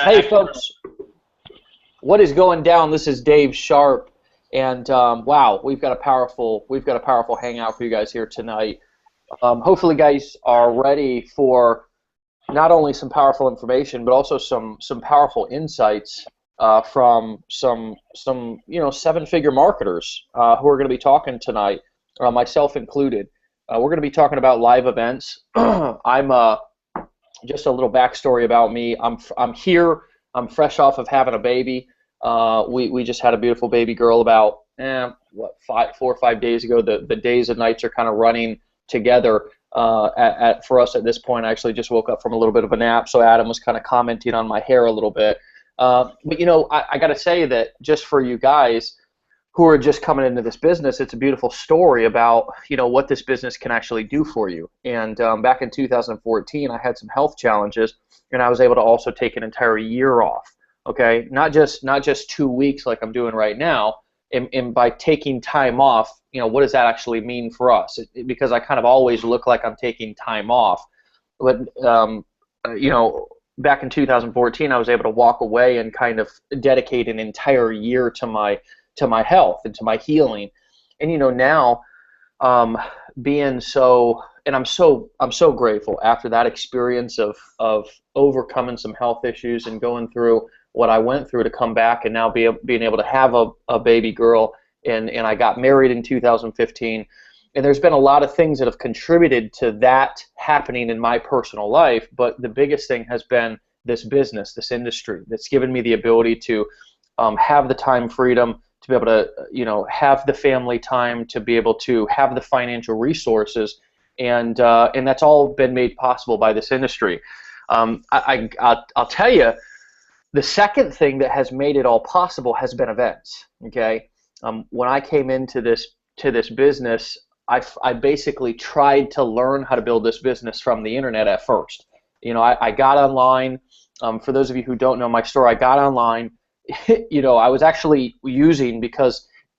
Hey folks, what is going down? This is Dave Sharp, and wow, we've got a powerful hangout for you guys here tonight. Hopefully, guys are ready for not only some powerful information, but also some powerful insights from some seven-figure marketers who are going to be talking tonight, myself included. We're going to be talking about live events. I'm just a little backstory about me. I'm here. I'm fresh off of having a baby. We just had a beautiful baby girl about 4 or 5 days ago. The days and nights are kind of running together for us at this point. I actually just woke up from a little bit of a nap, so Adam was kind of commenting on my hair a little bit. But I got to say that just for you guys who are just coming into this business, it's a beautiful story about what this business can actually do for you. And back in 2014, I had some health challenges, and I was able to also take an entire year off. Okay, not just 2 weeks like I'm doing right now. And by taking time off, what does that actually mean for us? Because I kind of always look like I'm taking time off, but back in 2014, I was able to walk away and kind of dedicate an entire year to my health and to my healing. And now, being so, and I'm so grateful after that experience of overcoming some health issues and going through what I went through to come back and now being able to have a baby girl, and I got married in 2015. And there's been a lot of things that have contributed to that happening in my personal life, but the biggest thing has been this business, this industry, that's given me the ability to have the time freedom, to be able to have the family time, to be able to have the financial resources, and that's all been made possible by this industry. I'll tell you, the second thing that has made it all possible has been events. Okay, when I came into this business, I basically tried to learn how to build this business from the internet at first. I got online. For those of you who don't know my story, I got online. I was actually using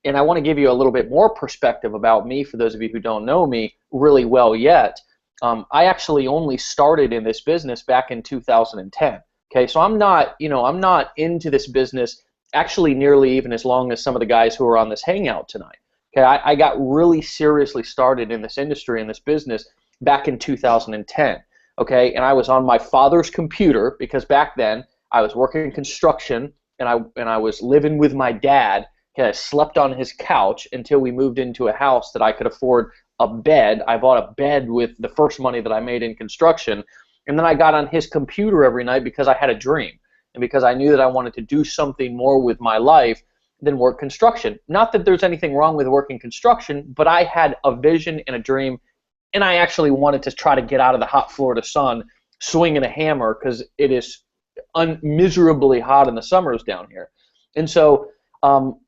and I want to give you a little bit more perspective about me for those of you who don't know me really well yet. I actually only started in this business back in 2010. Okay, so I'm not into this business actually nearly even as long as some of the guys who are on this hangout tonight. Okay, I got really seriously started in this industry, in this business, back in 2010. Okay, and I was on my father's computer because back then I was working in construction, and I was living with my dad. Okay, I slept on his couch until we moved into a house that I could afford a bed. I bought a bed with the first money that I made in construction, and then I got on his computer every night because I had a dream and because I knew that I wanted to do something more with my life than work construction. Not that there's anything wrong with working construction, but I had a vision and a dream, and I actually wanted to try to get out of the hot Florida sun swinging a hammer because it is miserably hot in the summers down here. And so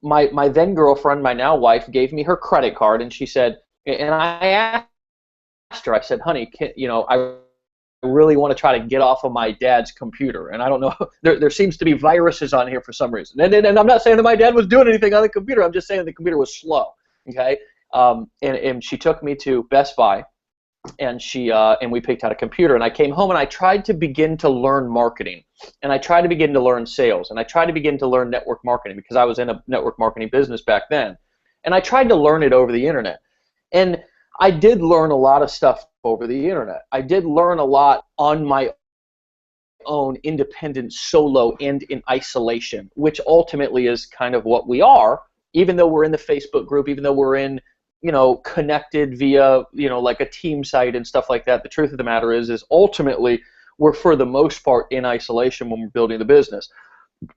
my then girlfriend, my now wife, gave me her credit card, and she said, and I asked her, I said, honey, I really want to try to get off of my dad's computer, and I don't know, there seems to be viruses on here for some reason. And I'm not saying that my dad was doing anything on the computer. I'm just saying the computer was slow. Okay, and she took me to Best Buy, and we picked out a computer, and I came home and I tried to begin to learn marketing, and I tried to begin to learn sales, and I tried to begin to learn network marketing because I was in a network marketing business back then, and I tried to learn it over the internet. And I did learn a lot of stuff over the internet. I did learn a lot on my own, independent, solo, and in isolation, which ultimately is kind of what we are, even though we're in the Facebook group, even though we're in, connected via, like a team site and stuff like that. The truth of the matter is ultimately we're for the most part in isolation when we're building the business.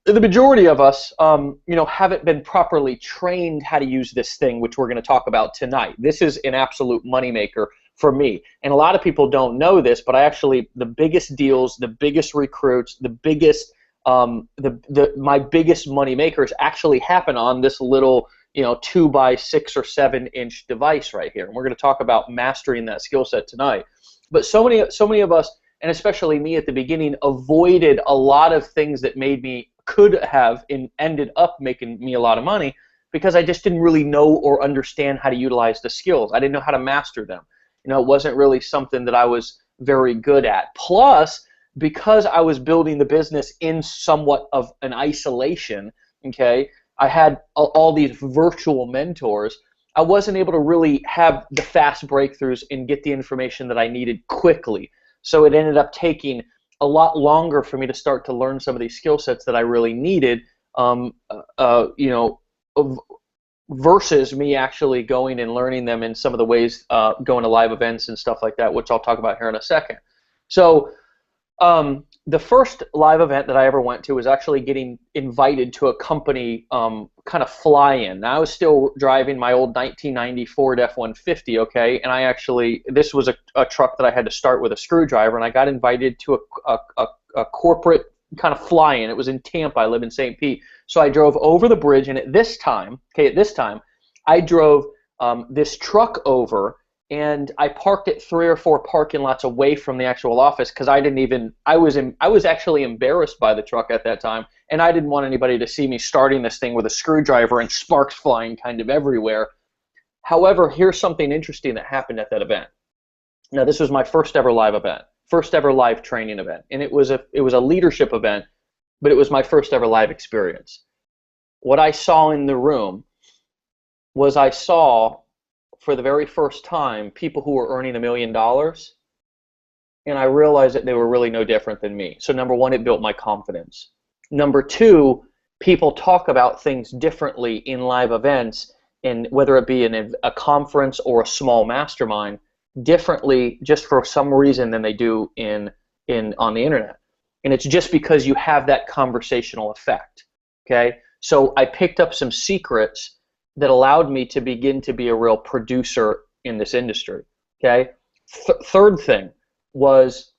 The majority of us, haven't been properly trained how to use this thing, which we're going to talk about tonight. This is an absolute moneymaker for me. And a lot of people don't know this, but the biggest deals, the biggest recruits, the biggest, my biggest money makers actually happen on this little, 2 by 6 or 7 inch device right here. And we're going to talk about mastering that skill set tonight. But so many of us, and especially me at the beginning, avoided a lot of things that could have and ended up making me a lot of money because I just didn't really know or understand how to utilize the skills. I didn't know how to master them. It wasn't really something that I was very good at. Plus, because I was building the business in somewhat of an isolation, okay, I had all these virtual mentors. I wasn't able to really have the fast breakthroughs and get the information that I needed quickly. So it ended up taking a lot longer for me to start to learn some of these skill sets that I really needed, you know, versus me actually going and learning them in some of the ways, going to live events and stuff like that, which I'll talk about here in a second. So the first live event that I ever went to was actually getting invited to a company kind of fly-in. Now, I was still driving my old 1990 Ford F-150, okay, and this was a truck that I had to start with a screwdriver, and I got invited to a corporate kind of fly-in. It was in Tampa. I live in St. Pete. So I drove over the bridge, and at this time, I drove this truck over, and I parked at 3 or 4 parking lots away from the actual office because I was actually embarrassed by the truck at that time, and I didn't want anybody to see me starting this thing with a screwdriver and sparks flying kind of everywhere. However, here's something interesting that happened at that event. Now, this was my first ever live event, first ever live training event, and it was a leadership event, but it was my first ever live experience. What I saw in the room was I saw, for the very first time, people who were earning $1 million, and I realized that they were really no different than me. So number one, it built my confidence. Number two, people talk about things differently in live events, and whether it be in a conference or a small mastermind, differently just for some reason than they do on the internet. And it's just because you have that conversational effect, okay? So I picked up some secrets that allowed me to begin to be a real producer in this industry, okay? Third thing was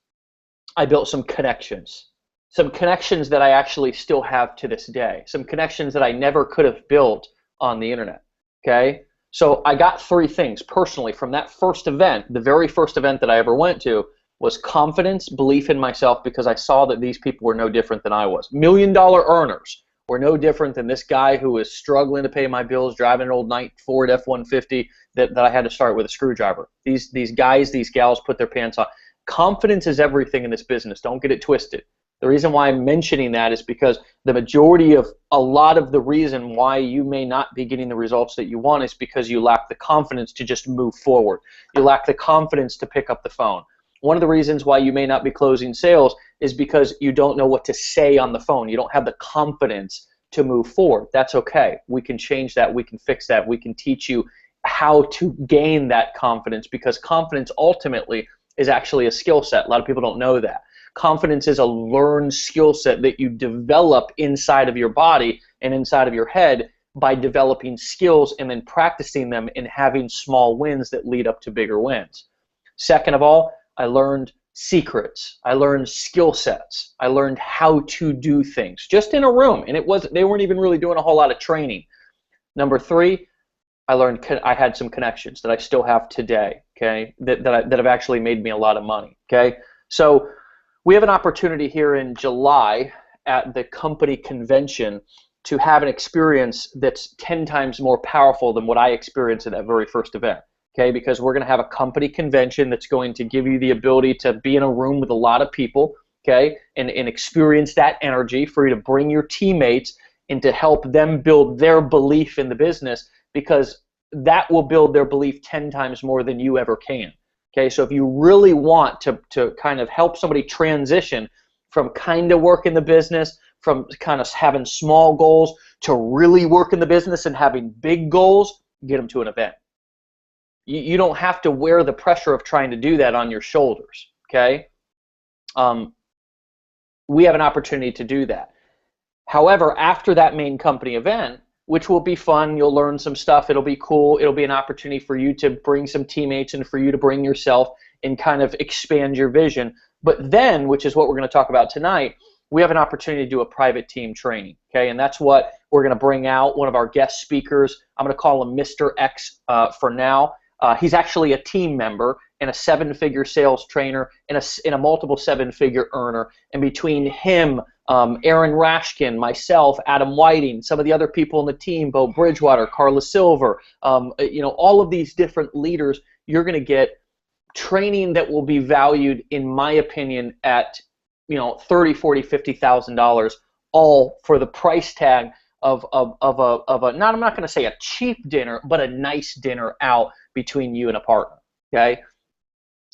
I built some connections that I actually still have to this day, some connections that I never could have built on the internet, okay? So I got 3 things personally from that first event. The very first event that I ever went to was confidence, belief in myself, because I saw that these people were no different than I was. $1 million earners were no different than this guy who was struggling to pay my bills, driving an old Ford F-150 that I had to start with a screwdriver. These guys, these gals put their pants on. Confidence is everything in this business. Don't get it twisted. The reason why I'm mentioning that is because the majority of a lot of the reason why you may not be getting the results that you want is because you lack the confidence to just move forward. You lack the confidence to pick up the phone. One of the reasons why you may not be closing sales is because you don't know what to say on the phone. You don't have the confidence to move forward. That's okay. We can change that. We can fix that. We can teach you how to gain that confidence, because confidence ultimately is actually a skill set. A lot of people don't know that. Confidence is a learned skill set that you develop inside of your body and inside of your head by developing skills and then practicing them and having small wins that lead up to bigger wins. Second of all, I learned secrets. I learned skill sets. I learned how to do things just in a room, and they weren't even really doing a whole lot of training. Number 3, I had some connections that I still have today, okay, that have actually made me a lot of money, okay? So we have an opportunity here in July at the company convention to have an experience that's 10 times more powerful than what I experienced at that very first event. Okay, because we're going to have a company convention that's going to give you the ability to be in a room with a lot of people, okay, and experience that energy for you to bring your teammates and to help them build their belief in the business, because that will build their belief 10 times more than you ever can. Okay, so if you really want to kind of help somebody transition from kind of working the business, from kind of having small goals to really working the business and having big goals, get them to an event. You don't have to wear the pressure of trying to do that on your shoulders, okay? We have an opportunity to do that. However, after that main company event, which will be fun, you'll learn some stuff, it'll be cool, it'll be an opportunity for you to bring some teammates and for you to bring yourself and kind of expand your vision. But then, which is what we're going to talk about tonight, we have an opportunity to do a private team training, okay? And that's what we're going to bring out, one of our guest speakers. I'm going to call him Mr. X for now. He's actually a team member and a 7-figure sales trainer and a multiple 7-figure earner. And between him, Aaron Rashkin, myself, Adam Whiting, some of the other people in the team, Bo Bridgewater, Carla Silver, all of these different leaders, you're going to get training that will be valued, in my opinion, at 30, 40, $50,000, all for the price tag of a not, I'm not going to say a cheap dinner, but a nice dinner out between you and a partner. Okay.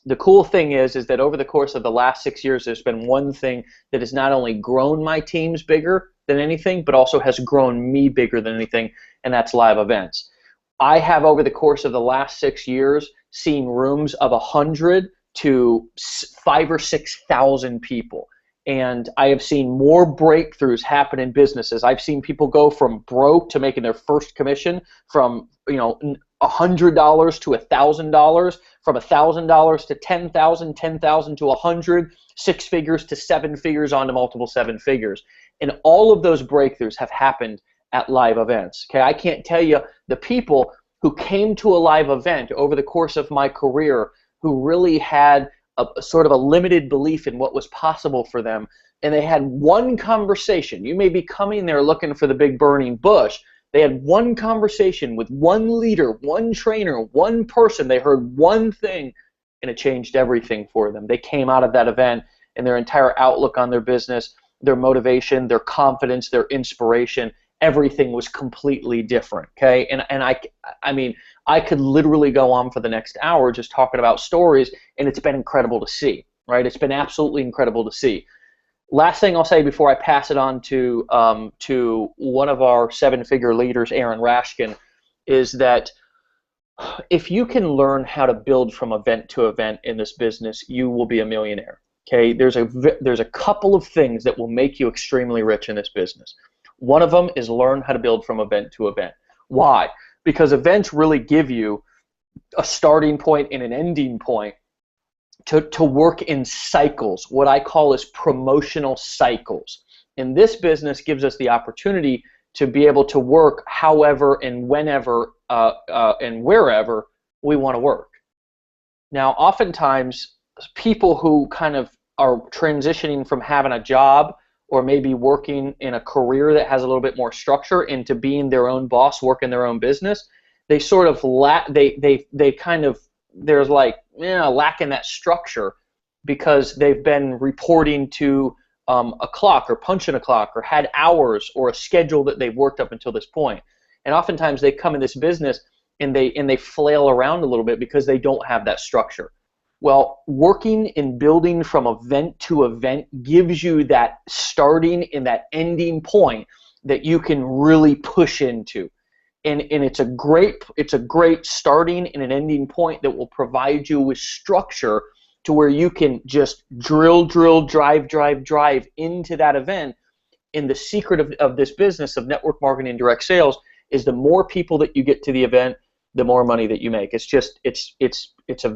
The cool thing is that over the course of the last 6 years, there's been one thing that has not only grown my teams bigger than anything, but also has grown me bigger than anything, and that's live events. I have, over the course of the last 6 years, seen rooms of 100 to 5,000 or 6,000 people. And I have seen more breakthroughs happen in businesses. I've seen people go from broke to making their first commission, from $100 to $1,000, from $1,000 to 10,000, 10,000 to 100, 6 figures to 7 figures, on to multiple 7 figures. And all of those breakthroughs have happened at live events. Okay, I can't tell you the people who came to a live event over the course of my career who really had a sort of a limited belief in what was possible for them, and they had one conversation. You may be coming there looking for the big burning bush. They had one conversation with one leader, one trainer, one person. They heard one thing, and it changed everything for them. They came out of that event, and their entire outlook on their business, their motivation, their confidence, their inspiration, everything was completely different. Okay, and I mean, I could literally go on for the next hour just talking about stories, and it's been incredible to see. Right, it's been absolutely incredible to see. Last thing I'll say before I pass it on to one of our 7-figure leaders, Aaron Rashkin, is that if you can learn how to build from event to event in this business, you will be a millionaire. Okay, there's a couple of things that will make you extremely rich in this business. One of them is learn how to build from event to event. Why? Because events really give you a starting point and an ending point to work in cycles, what I call is promotional cycles. And this business gives us the opportunity to be able to work however and whenever and wherever we want to work. Now, oftentimes, people who kind of are transitioning from having a job or maybe working in a career that has a little bit more structure into being their own boss, working their own business, they sort of there's like lacking that structure because they've been reporting to a clock or punching a clock or had hours or a schedule that they've worked up until this point. And oftentimes they come in this business and they flail around a little bit because they don't have that structure. Well, working and building from event to event gives you that starting and that ending point that you can really push into. And it's a great starting and an ending point that will provide you with structure to where you can just drill, drive into that event. And the secret of this business of network marketing and direct sales is the more people that you get to the event, the more money that you make. It's a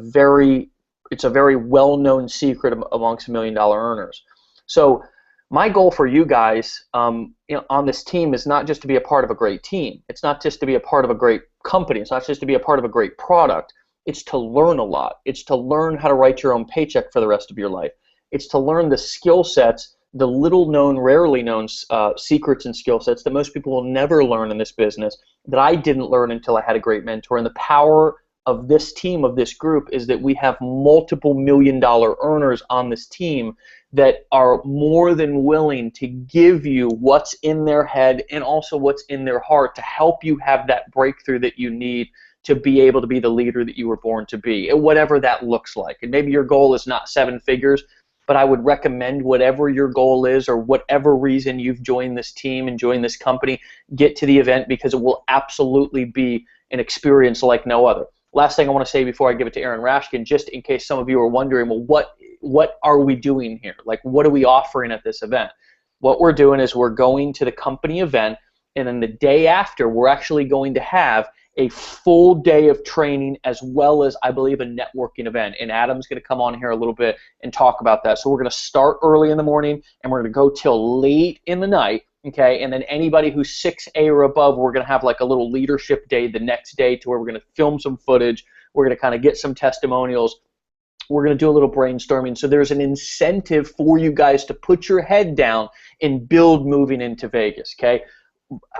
very well-known secret amongst $1 million earners. So my goal for you guys on this team is not just to be a part of a great team. It's not just to be a part of a great company. It's not just to be a part of a great product. It's to learn a lot. It's to learn how to write your own paycheck for the rest of your life. It's to learn the skill sets, the little known, rarely known secrets and skill sets that most people will never learn in this business that I didn't learn until I had a great mentor. And the power of this team, of this group, is that we have multiple $1 million earners on this team that are more than willing to give you what's in their head and also what's in their heart to help you have that breakthrough that you need to be able to be the leader that you were born to be, and whatever that looks like. And maybe your goal is not 7 figures, but I would recommend whatever your goal is or whatever reason you've joined this team and joined this company, get to the event because it will absolutely be an experience like no other. Last thing I want to say before I give it to Aaron Rashkin, just in case some of you are wondering, well, what are we doing here? Like, what are we offering at this event? What we're doing is we're going to the company event, and then the day after, we're actually going to have a full day of training as well as, I believe, a networking event. And Adam's going to come on here a little bit and talk about that. So we're going to start early in the morning, and we're going to go till late in the night. Okay, and then anybody who's 6A or above, we're going to have like a little leadership day the next day to where we're going to film some footage. We're going to kind of get some testimonials. We're going to do a little brainstorming. So there's an incentive for you guys to put your head down and build moving into Vegas, okay?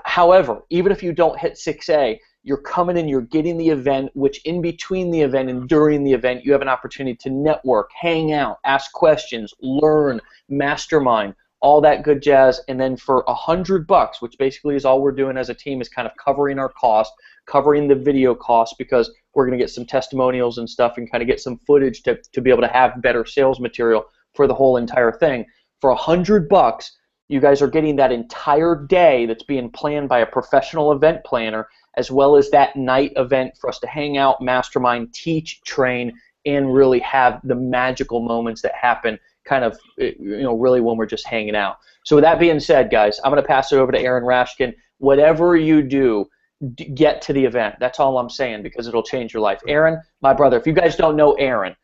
However, even if you don't hit 6A, You're coming in, you're getting the event, which in between the event and during the event, you have an opportunity to network, hang out, ask questions, learn, mastermind, all that good jazz. And then for $100, which basically is all we're doing as a team, is kind of covering our cost, covering the video cost, because we're going to get some testimonials and stuff and kind of get some footage to be able to have better sales material for the whole entire thing. For $100, you guys are getting that entire day that's being planned by a professional event planner, as well as that night event for us to hang out, mastermind, teach, train, and really have the magical moments that happen kind of, really when we're just hanging out. So with that being said, guys, I'm going to pass it over to Aaron Rashkin. Whatever you do, get to the event. That's all I'm saying, because it'll change your life. Aaron, my brother, if you guys don't know Aaron,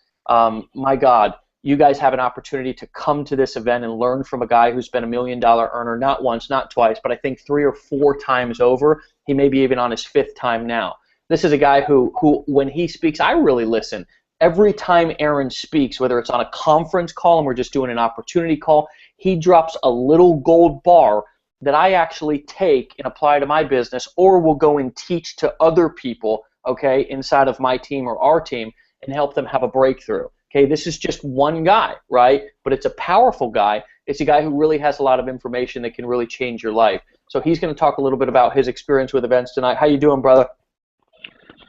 my God, you guys have an opportunity to come to this event and learn from a guy who's been $1 million earner, not once, not twice, but I think 3 or 4 times over. He may be even on his 5th time now. This is a guy who when he speaks, I really listen. Every time Aaron speaks, whether it's on a conference call and we're just doing an opportunity call, he drops a little gold bar that I actually take and apply to my business, or will go and teach to other people, okay, inside of my team or our team, and help them have a breakthrough. Okay, this is just one guy, right? But it's a powerful guy. It's a guy who really has a lot of information that can really change your life. So he's going to talk a little bit about his experience with events tonight. How you doing, brother?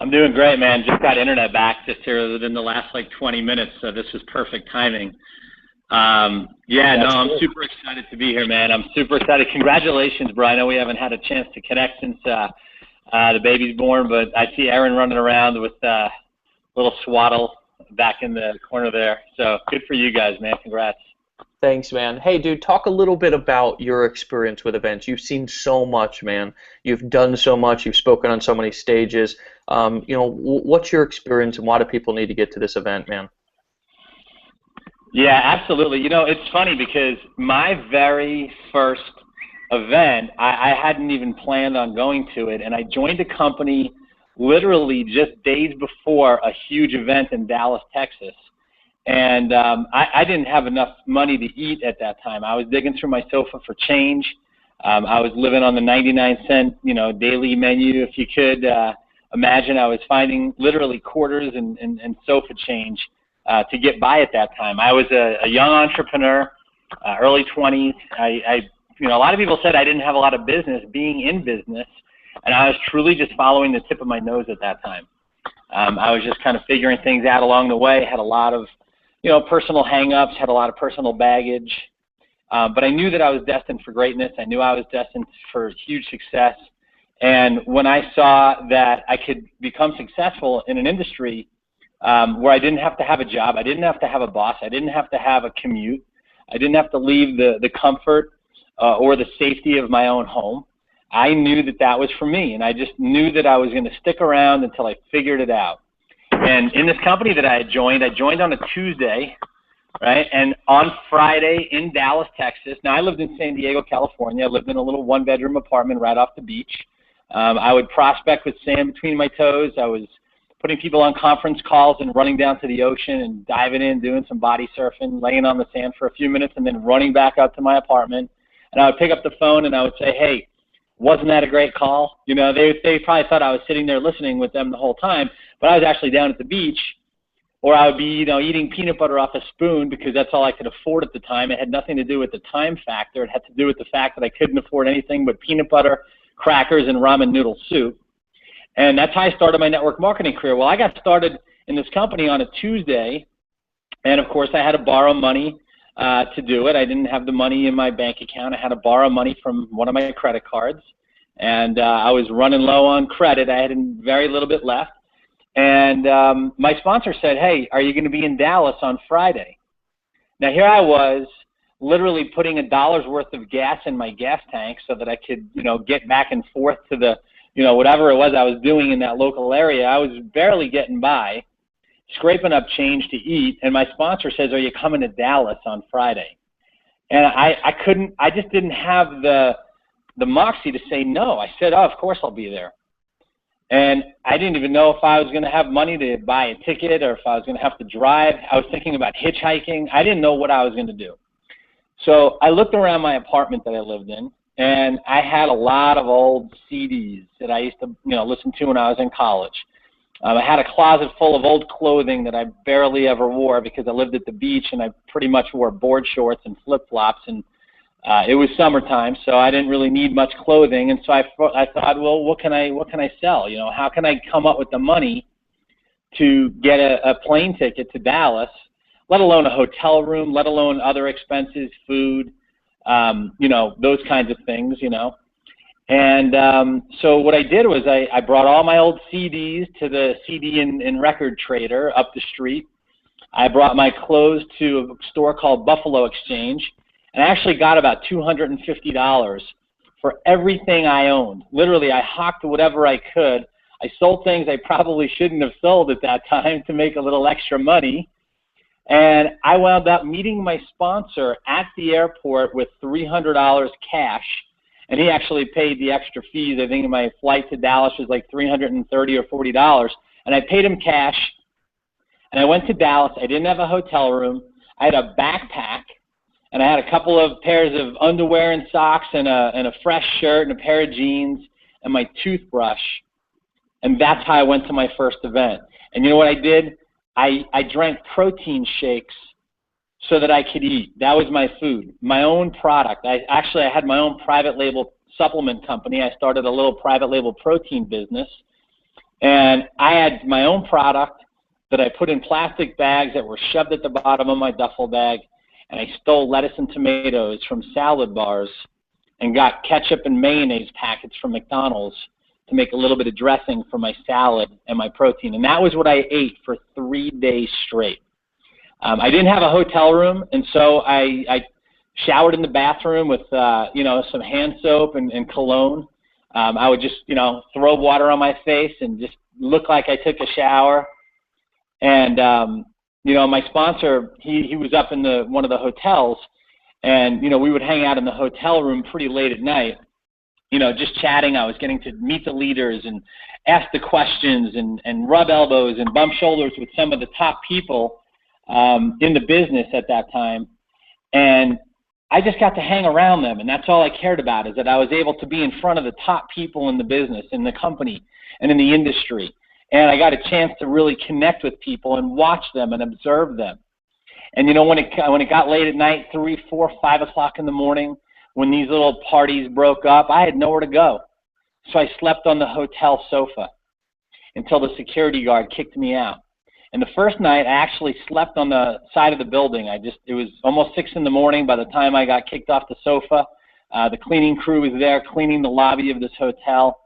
I'm doing great, man. Just got internet back just here within the last 20 minutes, so this was perfect timing. I'm super excited to be here, man. I'm super excited. Congratulations, bro. I know we haven't had a chance to connect since the baby's born, but I see Aaron running around with little Swaddle back in the corner there. So good for you guys, man. Congrats. Thanks, man. Hey, dude, talk a little bit about your experience with events. You've seen so much, man. You've done so much. You've spoken on so many stages. What's your experience, and why do people need to get to this event, man? Yeah, absolutely. It's funny because my very first event, I hadn't even planned on going to it, and I joined a company literally just days before a huge event in Dallas, Texas. And I didn't have enough money to eat at that time. I was digging through my sofa for change. I was living on the 99-cent, daily menu. If you could imagine, I was finding literally quarters and sofa change to get by at that time. I was a young entrepreneur, early 20s. A lot of people said I didn't have a lot of business being in business, and I was truly just following the tip of my nose at that time. I was just kind of figuring things out along the way, had a lot of personal hang-ups, had a lot of personal baggage, but I knew that I was destined for greatness. I knew I was destined for huge success, and when I saw that I could become successful in an industry where I didn't have to have a job, I didn't have to have a boss, I didn't have to have a commute, I didn't have to leave the comfort or the safety of my own home, I knew that that was for me, and I just knew that I was going to stick around until I figured it out. And in this company that I joined on a Tuesday, right? And on Friday in Dallas, Texas. Now, I lived in San Diego, California. I lived in a little one-bedroom apartment right off the beach. I would prospect with sand between my toes. I was putting people on conference calls and running down to the ocean and diving in, doing some body surfing, laying on the sand for a few minutes, and then running back up to my apartment. And I would pick up the phone and I would say, hey, wasn't that a great call? They probably thought I was sitting there listening with them the whole time, but I was actually down at the beach, or I would be, eating peanut butter off a spoon because that's all I could afford at the time. It had nothing to do with the time factor. It had to do with the fact that I couldn't afford anything but peanut butter, crackers, and ramen noodle soup. And that's how I started my network marketing career. Well, I got started in this company on a Tuesday, and of course I had to borrow money to do it. I didn't have the money in my bank account. I had to borrow money from one of my credit cards, and I was running low on credit. I had very little bit left, and my sponsor said, hey, are you going to be in Dallas on Friday? Now, here I was literally putting $1 worth of gas in my gas tank so that I could, get back and forth to the, whatever it was I was doing in that local area. I was barely getting by, scraping up change to eat, and my sponsor says, are you coming to Dallas on Friday? And I just didn't have the moxie to say no. I said, oh, of course I'll be there. And I didn't even know if I was going to have money to buy a ticket or if I was going to have to drive. I was thinking about hitchhiking. I didn't know what I was going to do. So I looked around my apartment that I lived in, and I had a lot of old CDs that I used to, listen to when I was in college. I had a closet full of old clothing that I barely ever wore because I lived at the beach and I pretty much wore board shorts and flip-flops, and it was summertime, so I didn't really need much clothing. And so I thought, well, what can I sell? How can I come up with the money to get a plane ticket to Dallas, let alone a hotel room, let alone other expenses, food, those kinds of things, And so what I did was I brought all my old CDs to the CD and record trader up the street. I brought my clothes to a store called Buffalo Exchange, and I actually got about $250 for everything I owned. Literally, I hawked whatever I could. I sold things I probably shouldn't have sold at that time to make a little extra money. And I wound up meeting my sponsor at the airport with $300 cash. And he actually paid the extra fees. I think my flight to Dallas was like $330 or $40. And I paid him cash. And I went to Dallas. I didn't have a hotel room. I had a backpack. And I had a couple of pairs of underwear and socks and a fresh shirt and a pair of jeans and my toothbrush. And that's how I went to my first event. And you know what I did? I drank protein shakes so that I could eat. That was my food, my own product. I had my own private label supplement company. I started a little private label protein business. And I had my own product that I put in plastic bags that were shoved at the bottom of my duffel bag. And I stole lettuce and tomatoes from salad bars and got ketchup and mayonnaise packets from McDonald's to make a little bit of dressing for my salad and my protein. And that was what I ate for 3 days straight. I didn't have a hotel room, and so I showered in the bathroom with some hand soap and cologne. I would just throw water on my face and just look like I took a shower. And my sponsor, he was up in one of the hotels, and we would hang out in the hotel room pretty late at night, just chatting. I was getting to meet the leaders and ask the questions and rub elbows and bump shoulders with some of the top people in the business at that time. And I just got to hang around them, and that's all I cared about, is that I was able to be in front of the top people in the business, in the company, and in the industry. And I got a chance to really connect with people and watch them and observe them. And when it got late at night, 3, 4, 5 o'clock in the morning, when these little parties broke up, I had nowhere to go. So I slept on the hotel sofa until the security guard kicked me out. And the first night, I actually slept on the side of the building. It was almost 6 in the morning by the time I got kicked off the sofa. The cleaning crew was there cleaning the lobby of this hotel.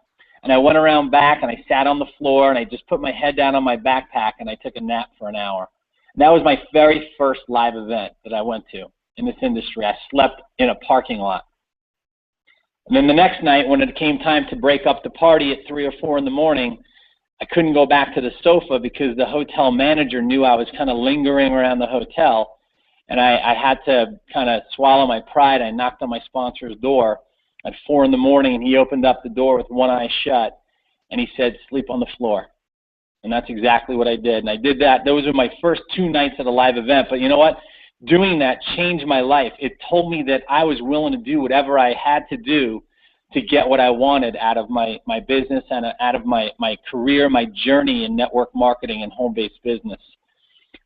And I went around back and I sat on the floor and I just put my head down on my backpack and I took a nap for an hour. And that was my very first live event that I went to in this industry. I slept in a parking lot. And then the next night, when it came time to break up the party at 3 or 4 in the morning, I couldn't go back to the sofa because the hotel manager knew I was kind of lingering around the hotel, and I had to kind of swallow my pride. I knocked on my sponsor's door at 4 in the morning, and he opened up the door with one eye shut, and he said, "Sleep on the floor." And that's exactly what I did. And I did that. Those were my first 2 nights at a live event. But you know what? Doing that changed my life. It told me that I was willing to do whatever I had to do to get what I wanted out of my business and out of my career, my journey in network marketing and home-based business.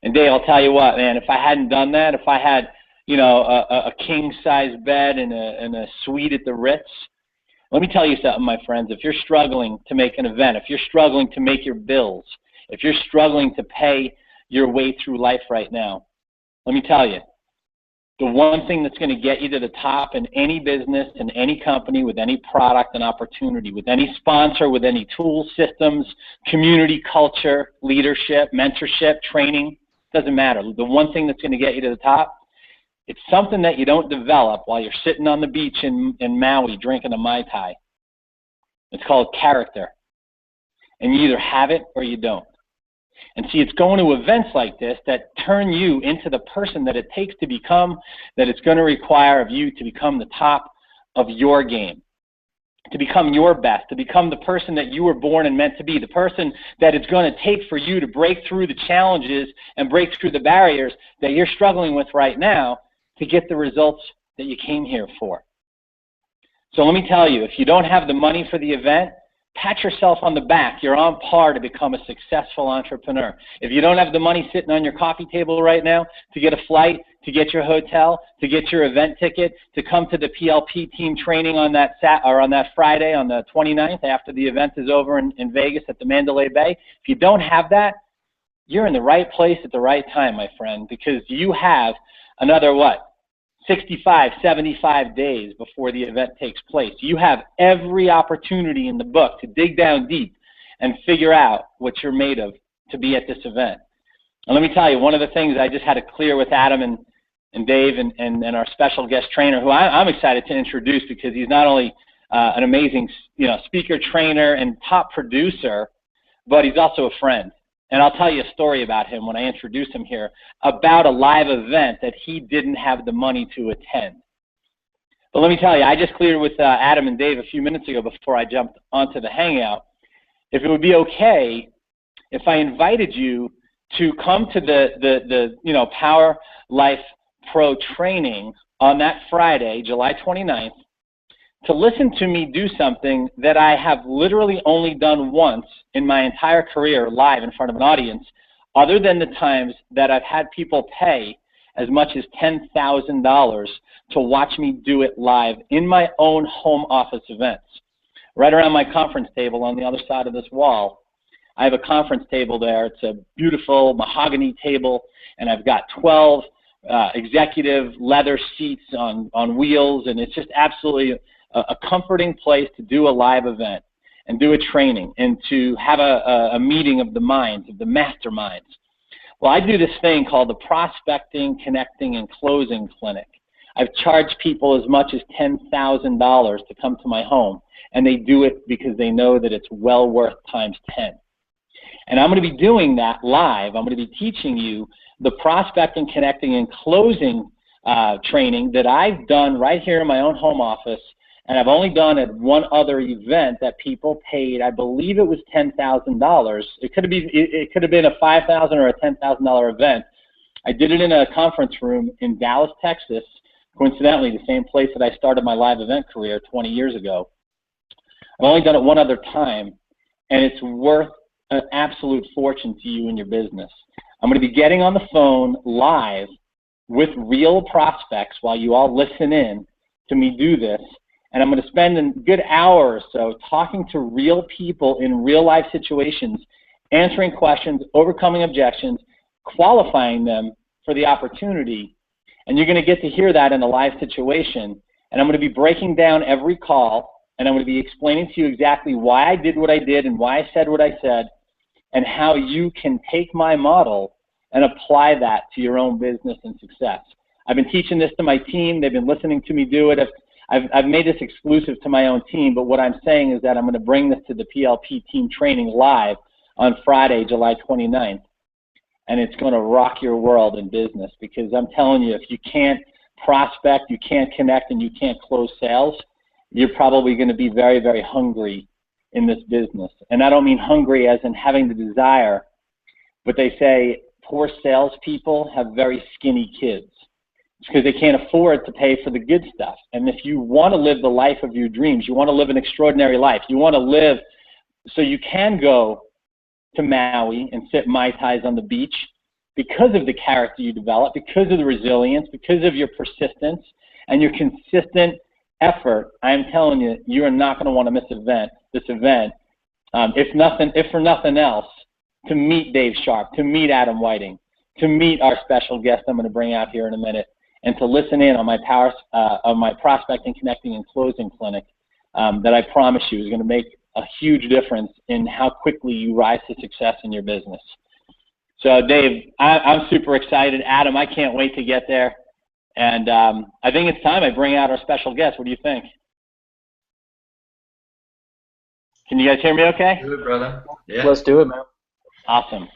And Dave, I'll tell you what, man, if I hadn't done that, if I had, a king-size bed and a suite at the Ritz, let me tell you something, my friends. If you're struggling to make an event, if you're struggling to make your bills, if you're struggling to pay your way through life right now, let me tell you, the one thing that's going to get you to the top in any business, in any company, with any product and opportunity, with any sponsor, with any tools, systems, community, culture, leadership, mentorship, training, doesn't matter. The one thing that's going to get you to the top, it's something that you don't develop while you're sitting on the beach in Maui drinking a Mai Tai. It's called character. And you either have it or you don't. And see, it's going to events like this that turn you into the person that it takes to become, that it's going to require of you to become the top of your game, to become your best, to become the person that you were born and meant to be, the person that it's going to take for you to break through the challenges and break through the barriers that you're struggling with right now to get the results that you came here for. So let me tell you, if you don't have the money for the event, pat yourself on the back. You're on par to become a successful entrepreneur. If you don't have the money sitting on your coffee table right now to get a flight, to get your hotel, to get your event ticket, to come to the PLP team training on that Friday, on the 29th, after the event is over in Vegas at the Mandalay Bay, if you don't have that, you're in the right place at the right time, my friend, because you have another, 65, 75 days before the event takes place. You have every opportunity in the book to dig down deep and figure out what you're made of to be at this event. And let me tell you, one of the things I just had to clear with Adam and Dave and our special guest trainer, who I'm excited to introduce because he's not only an amazing speaker, trainer, and top producer, but he's also a friend. And I'll tell you a story about him when I introduce him here, about a live event that he didn't have the money to attend. But let me tell you, I just cleared with Adam and Dave a few minutes ago before I jumped onto the Hangout, if it would be okay if I invited you to come to the Power Life Pro training on that Friday, July 29th, to listen to me do something that I have literally only done once in my entire career live in front of an audience, other than the times that I've had people pay as much as $10,000 to watch me do it live in my own home office events. Right around my conference table on the other side of this wall, I have a conference table there. It's a beautiful mahogany table, and I've got 12 executive leather seats on wheels, and it's just absolutely a comforting place to do a live event and do a training and to have a meeting of the minds, of the masterminds. Well, I do this thing called the Prospecting, Connecting, and Closing Clinic. I've charged people as much as $10,000 to come to my home, and they do it because they know that it's well worth times 10. And I'm going to be doing that live. I'm going to be teaching you the Prospecting, Connecting, and Closing training that I've done right here in my own home office. And I've only done at one other event that people paid, I believe it was $10,000. It could have been a $5,000 or a $10,000 event. I did it in a conference room in Dallas, Texas, coincidentally the same place that I started my live event career 20 years ago. I've only done it one other time, and it's worth an absolute fortune to you and your business. I'm going to be getting on the phone live with real prospects while you all listen in to me do this. And I'm going to spend a good hour or so talking to real people in real life situations, answering questions, overcoming objections, qualifying them for the opportunity. And you're going to get to hear that in a live situation. And I'm going to be breaking down every call, and I'm going to be explaining to you exactly why I did what I did and why I said what I said, and how you can take my model and apply that to your own business and success. I've been teaching this to my team. They've been listening to me do it. I've made this exclusive to my own team, but what I'm saying is that I'm going to bring this to the PLP team training live on Friday, July 29th, and it's going to rock your world in business, because I'm telling you, if you can't prospect, you can't connect, and you can't close sales, you're probably going to be very, very hungry in this business. And I don't mean hungry as in having the desire, but they say poor salespeople have very skinny kids. It's because they can't afford to pay for the good stuff. And if you want to live the life of your dreams, you want to live an extraordinary life, you want to live so you can go to Maui and sip Mai Tais on the beach because of the character you develop, because of the resilience, because of your persistence and your consistent effort, I'm telling you, you are not going to want to miss this event, if for nothing else, to meet Dave Sharp, to meet Adam Whiting, to meet our special guest I'm going to bring out here in a minute, and to listen in on my Prospecting, Connecting, and Closing Clinic that I promise you is going to make a huge difference in how quickly you rise to success in your business. So Dave, I'm super excited. Adam, I can't wait to get there. And I think it's time I bring out our special guest. What do you think? Can you guys hear me okay? Do it, brother. Yeah. Let's do it, man. Awesome.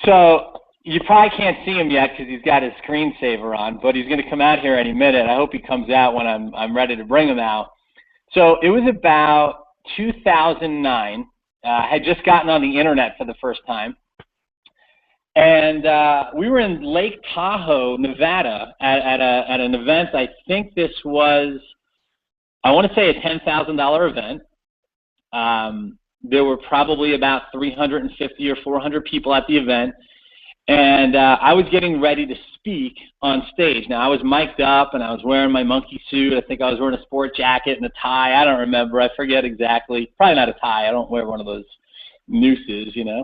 So you probably can't see him yet because he's got his screensaver on, but he's going to come out here any minute. I hope he comes out when I'm ready to bring him out. So it was about 2009. I had just gotten on the internet for the first time. And we were in Lake Tahoe, Nevada, at an event. I think this was I want to say a $10,000 event. There were probably about 350 or 400 people at the event, and I was getting ready to speak on stage. Now, I was mic'd up, and I was wearing my monkey suit. I think I was wearing a sport jacket and a tie. I don't remember. I forget exactly. Probably not a tie. I don't wear one of those nooses, you know.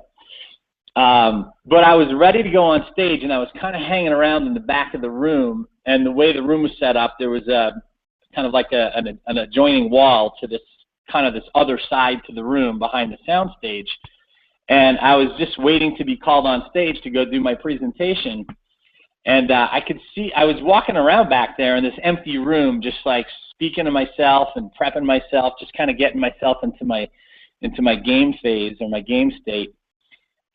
But I was ready to go on stage, and I was kind of hanging around in the back of the room. And the way the room was set up, there was a kind of like an adjoining wall to this kind of this other side to the room behind the sound stage. And I was just waiting to be called on stage to go do my presentation. And I could see, I was walking around back there in this empty room, just like speaking to myself and prepping myself, just kind of getting myself into my game phase or my game state.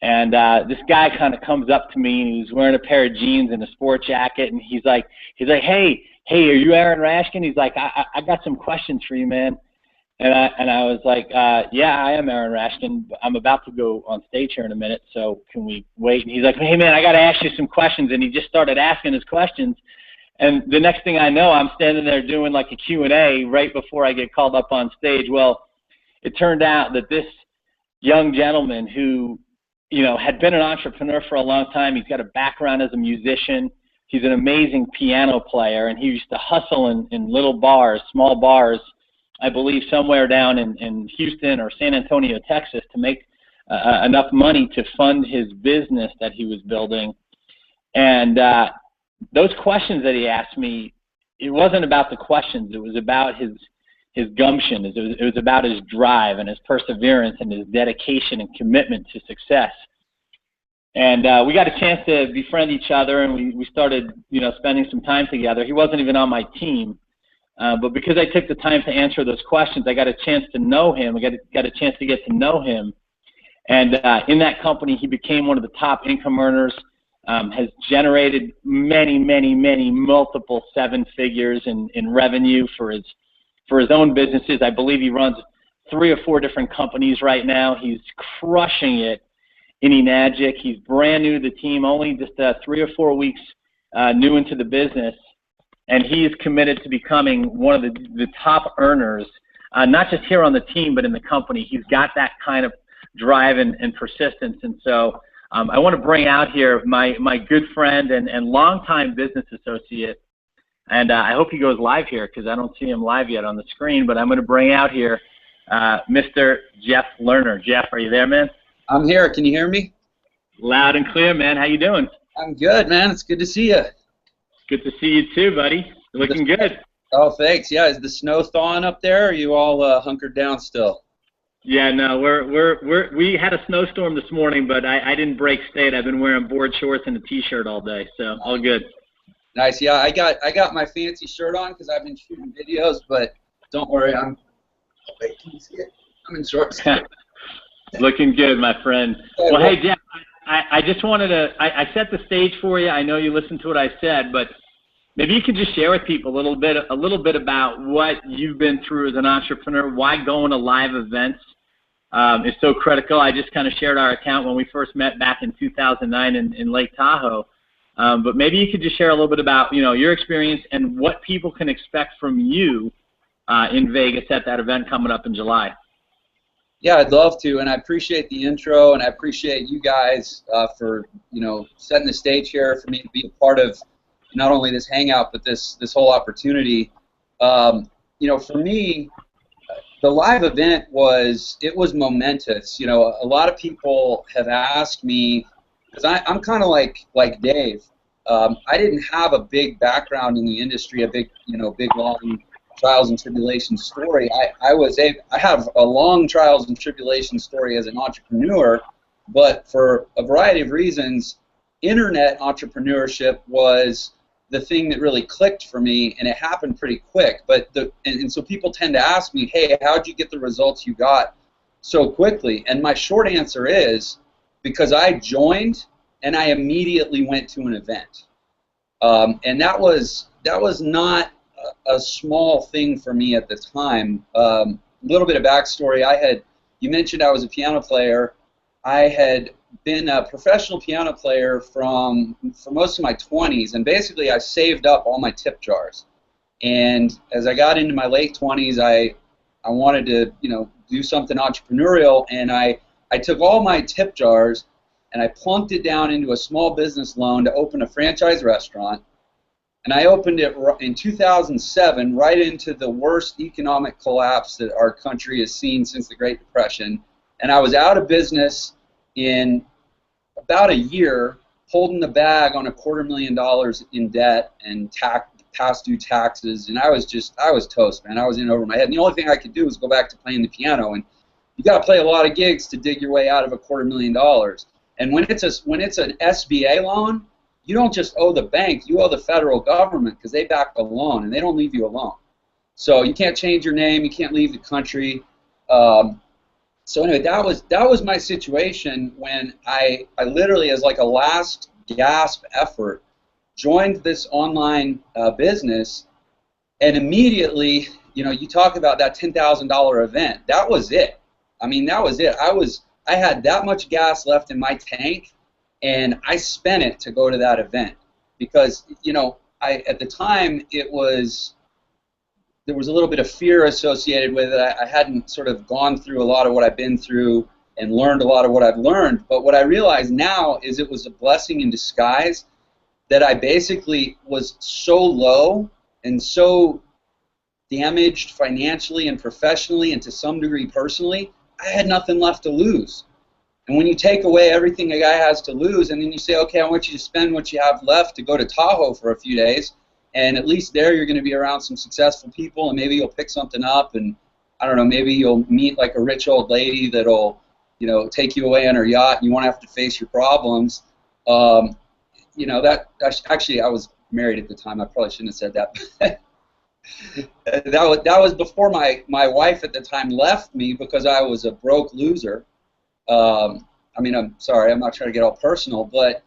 And this guy kind of comes up to me, and he's wearing a pair of jeans and a sport jacket, and he's like, hey, are you Aaron Rashkin? He's like, I got some questions for you, man. And I was like, yeah, I am Aaron Rashkin. I'm about to go on stage here in a minute, so can we wait? And he's like, hey, man, I got to ask you some questions. And he just started asking his questions. And the next thing I know, I'm standing there doing like a Q&A right before I get called up on stage. Well, it turned out that this young gentleman who, you know, had been an entrepreneur for a long time, he's got a background as a musician. He's an amazing piano player, and he used to hustle in little bars, small bars, I believe somewhere down in Houston or San Antonio, Texas, to make enough money to fund his business that he was building. And those questions that he asked me, it wasn't about the questions. It was about his gumption. It was about his drive and his perseverance and his dedication and commitment to success. And we got a chance to befriend each other, and we started, you know, spending some time together. He wasn't even on my team. But because I took the time to answer those questions, I got a chance to know him. I got a chance to get to know him. And in that company, he became one of the top income earners, has generated many multiple seven figures in revenue for his own businesses. I believe he runs 3 or 4 different companies right now. He's crushing it in Enagic. He's brand new to the team, only just 3 or 4 weeks new into the business. And he is committed to becoming one of the top earners, not just here on the team, but in the company. He's got that kind of drive and persistence. And so I want to bring out here my good friend and longtime business associate. And I hope he goes live here because I don't see him live yet on the screen. But I'm going to bring out here Mr. Jeff Lerner. Jeff, are you there, man? I'm here. Can you hear me? Loud and clear, man. How you doing? I'm good, man. It's good to see you. Good to see you too, buddy. You're looking good. Oh, thanks. Yeah, is the snow thawing up there? Or are you all hunkered down still? Yeah, no, we had a snowstorm this morning, but I didn't break state. I've been wearing board shorts and a t-shirt all day, so all good. Nice. Yeah, I got my fancy shirt on because I've been shooting videos, but don't worry, wait, can you see it? I'm in shorts. Looking good, my friend. Well, hey, Jeff, I just wanted to, I set the stage for you. I know you listened to what I said, but maybe you could just share with people a little bit about what you've been through as an entrepreneur, why going to live events is so critical. I just kind of shared our account when we first met back in 2009 in Lake Tahoe. But maybe you could just share a little bit about, you know, your experience and what people can expect from you in Vegas at that event coming up in July. Yeah, I'd love to, and I appreciate the intro, and I appreciate you guys for, you know, setting the stage here for me to be a part of not only this hangout but this whole opportunity. You know, for me, the live event was momentous. You know, a lot of people have asked me, because I'm kind of like Dave. I didn't have a big background in the industry, a big long trials and tribulations story. I have a long trials and tribulations story as an entrepreneur, but for a variety of reasons, internet entrepreneurship was the thing that really clicked for me, and it happened pretty quick. But and so people tend to ask me, hey, how'd you get the results you got so quickly? And my short answer is because I joined and I immediately went to an event, and that was not a small thing for me at the time. A little bit of backstory. You mentioned I was a piano player. I had been a professional piano player for most of my 20s, and basically I saved up all my tip jars. And as I got into my late 20s, I wanted to, do something entrepreneurial, and I took all my tip jars and I plunked it down into a small business loan to open a franchise restaurant. And I opened it in 2007, right into the worst economic collapse that our country has seen since the Great Depression. And I was out of business in about a year, holding the bag on $250,000 in debt and past due taxes. And I was toast, man. I was in over my head. And the only thing I could do was go back to playing the piano. And you got to play a lot of gigs to dig your way out of $250,000. And when it's an SBA loan, you don't just owe the bank, you owe the federal government, because they back the loan and they don't leave you alone. So you can't change your name, you can't leave the country. So anyway, that was my situation when I literally, as like a last gasp effort, joined this online business, and immediately, you talk about that $10,000 event. That was it. I mean, that was it. I had that much gas left in my tank, and I spent it to go to that event because, at the time there was a little bit of fear associated with it. I hadn't sort of gone through a lot of what I've been through and learned a lot of what I've learned. But what I realize now is it was a blessing in disguise that I basically was so low and so damaged financially and professionally and to some degree personally, I had nothing left to lose. And when you take away everything a guy has to lose and then you say, okay, I want you to spend what you have left to go to Tahoe for a few days, and at least there you're going to be around some successful people and maybe you'll pick something up, and I don't know, maybe you'll meet like a rich old lady that'll, take you away on her yacht and you won't have to face your problems. Actually I was married at the time. I probably shouldn't have said that. that was before my wife at the time left me because I was a broke loser. I'm sorry, I'm not trying to get all personal, but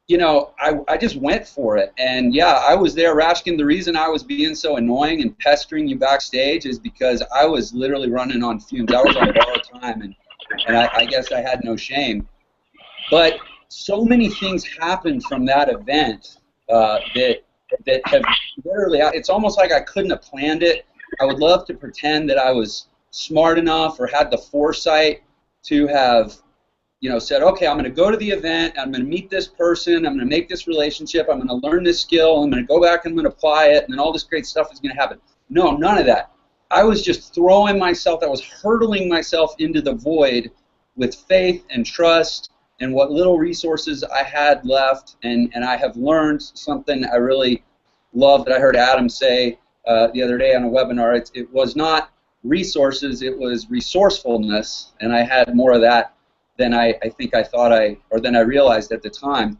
I just went for it. And yeah, I was there, Rashkin. The reason I was being so annoying and pestering you backstage is because I was literally running on fumes. I was on borrowed time, and I guess I had no shame. But so many things happened from that event that have literally, it's almost like I couldn't have planned it. I would love to pretend that I was smart enough or had the foresight to have, said, okay, I'm going to go to the event, I'm going to meet this person, I'm going to make this relationship, I'm going to learn this skill, I'm going to go back and I'm going to apply it, and then all this great stuff is going to happen. No, none of that. I was just throwing myself, I was hurtling myself into the void with faith and trust and what little resources I had left, and I have learned something I really love that I heard Adam say the other day on a webinar. It was not resources, it was resourcefulness, and I had more of that than I realized at the time.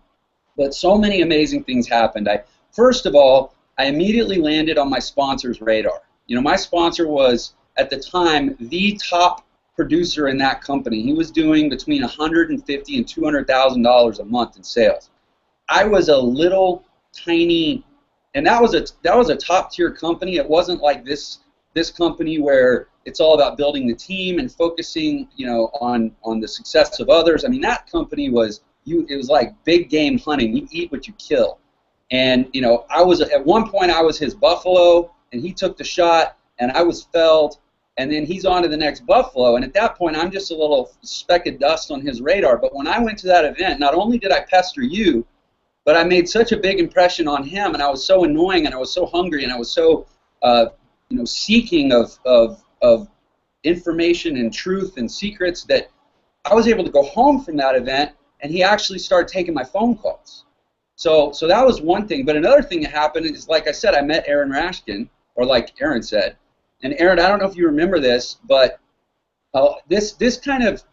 But so many amazing things happened. First of all, I immediately landed on my sponsor's radar. My sponsor was, at the time, the top producer in that company. He was doing between $150,000 and $200,000 a month in sales. I was a little tiny, and that was a top tier company. It wasn't like this company where it's all about building the team and focusing, on the success of others. I mean, that company was it was like big game hunting. You eat what you kill. And I was at one point I was his buffalo, and he took the shot, and I was felled. And then he's on to the next buffalo, and at that point, I'm just a little speck of dust on his radar. But when I went to that event, not only did I pester you, but I made such a big impression on him, and I was so annoying, and I was so hungry, and I was so, seeking of information and truth and secrets that I was able to go home from that event, and he actually started taking my phone calls. So that was one thing. But another thing that happened is, like I said, I met Aaron Rashkin, or like Aaron said. And Aaron, I don't know if you remember this, but this kind of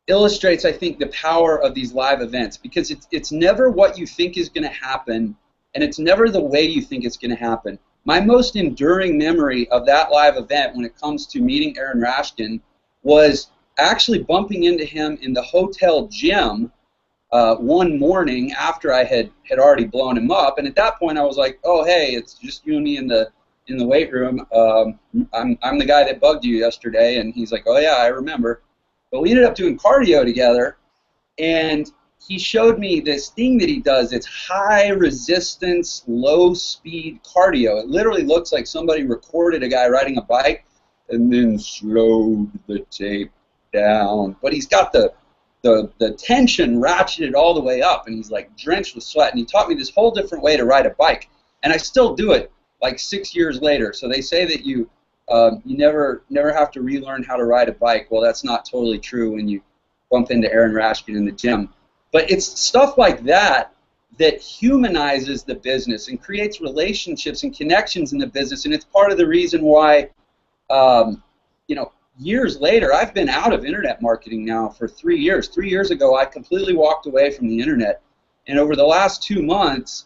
illustrates, I think, the power of these live events, because it's never what you think is going to happen, and it's never the way you think it's going to happen. My most enduring memory of that live event when it comes to meeting Aaron Rashkin was actually bumping into him in the hotel gym one morning after I had already blown him up. And at that point, I was like, oh, hey, it's just you and me in the weight room. I'm the guy that bugged you yesterday. And he's like, oh, yeah, I remember. But we ended up doing cardio together, and he showed me this thing that he does. It's high resistance, low speed cardio. It literally looks like somebody recorded a guy riding a bike and then slowed the tape down. But he's got the tension ratcheted all the way up, and he's like drenched with sweat. And he taught me this whole different way to ride a bike, and I still do it like 6 years later. So they say that you never have to relearn how to ride a bike. Well, that's not totally true when you bump into Aaron Rashkin in the gym. But it's stuff like that that humanizes the business and creates relationships and connections in the business, and it's part of the reason why, you know, years later, I've been out of internet marketing now for 3 years. 3 years ago, I completely walked away from the internet, and over the last 2 months,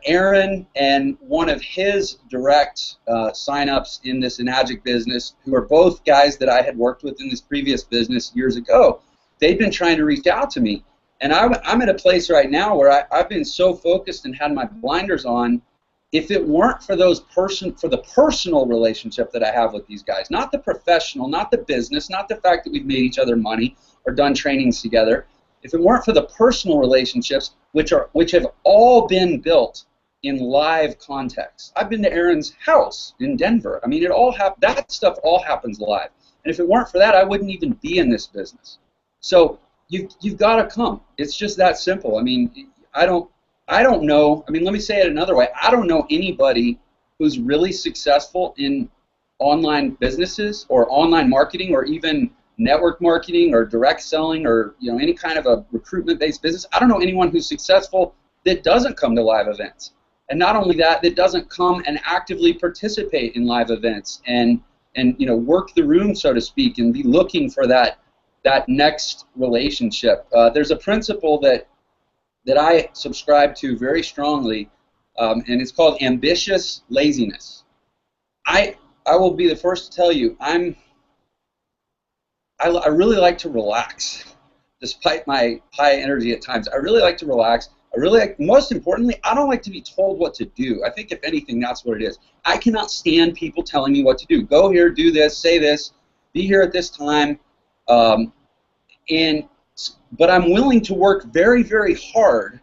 Aaron and one of his direct sign-ups in this Enagic business, who are both guys that I had worked with in this previous business years ago, they've been trying to reach out to me. And I'm at a place right now where I've been so focused and had my blinders on. If it weren't for the personal relationship that I have with these guys, not the professional, not the business, not the fact that we've made each other money or done trainings together, if it weren't for the personal relationships, which have all been built in live context. I've been to Aaron's house in Denver. I mean, that stuff all happens live. And if it weren't for that, I wouldn't even be in this business. So you've got to come. It's just that simple. I mean, I don't know. I mean, let me say it another way. I don't know anybody who's really successful in online businesses or online marketing or even network marketing or direct selling or, you know, any kind of a recruitment-based business. I don't know anyone who's successful that doesn't come to live events. And not only that doesn't come and actively participate in live events and you know, work the room, so to speak, and be looking for that next relationship. There's a principle that I subscribe to very strongly, and it's called ambitious laziness. I will be the first to tell you, I really like to relax, despite my high energy at times. I really like to relax. Most importantly, I don't like to be told what to do. I think if anything, that's what it is. I cannot stand people telling me what to do. Go here, do this, say this, be here at this time. But I'm willing to work very, very hard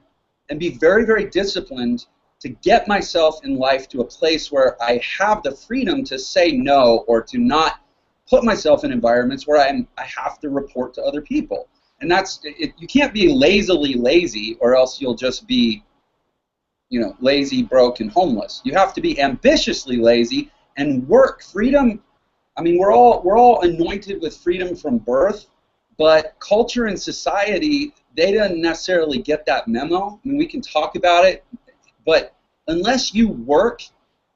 and be very, very disciplined to get myself in life to a place where I have the freedom to say no or to not put myself in environments where I have to report to other people. And that's it. You can't be lazily lazy, or else you'll just be, you know, lazy, broke, and homeless. You have to be ambitiously lazy and work. Freedom. I mean, we're all anointed with freedom from birth. But culture and society, they don't necessarily get that memo. I mean, we can talk about it, but unless you work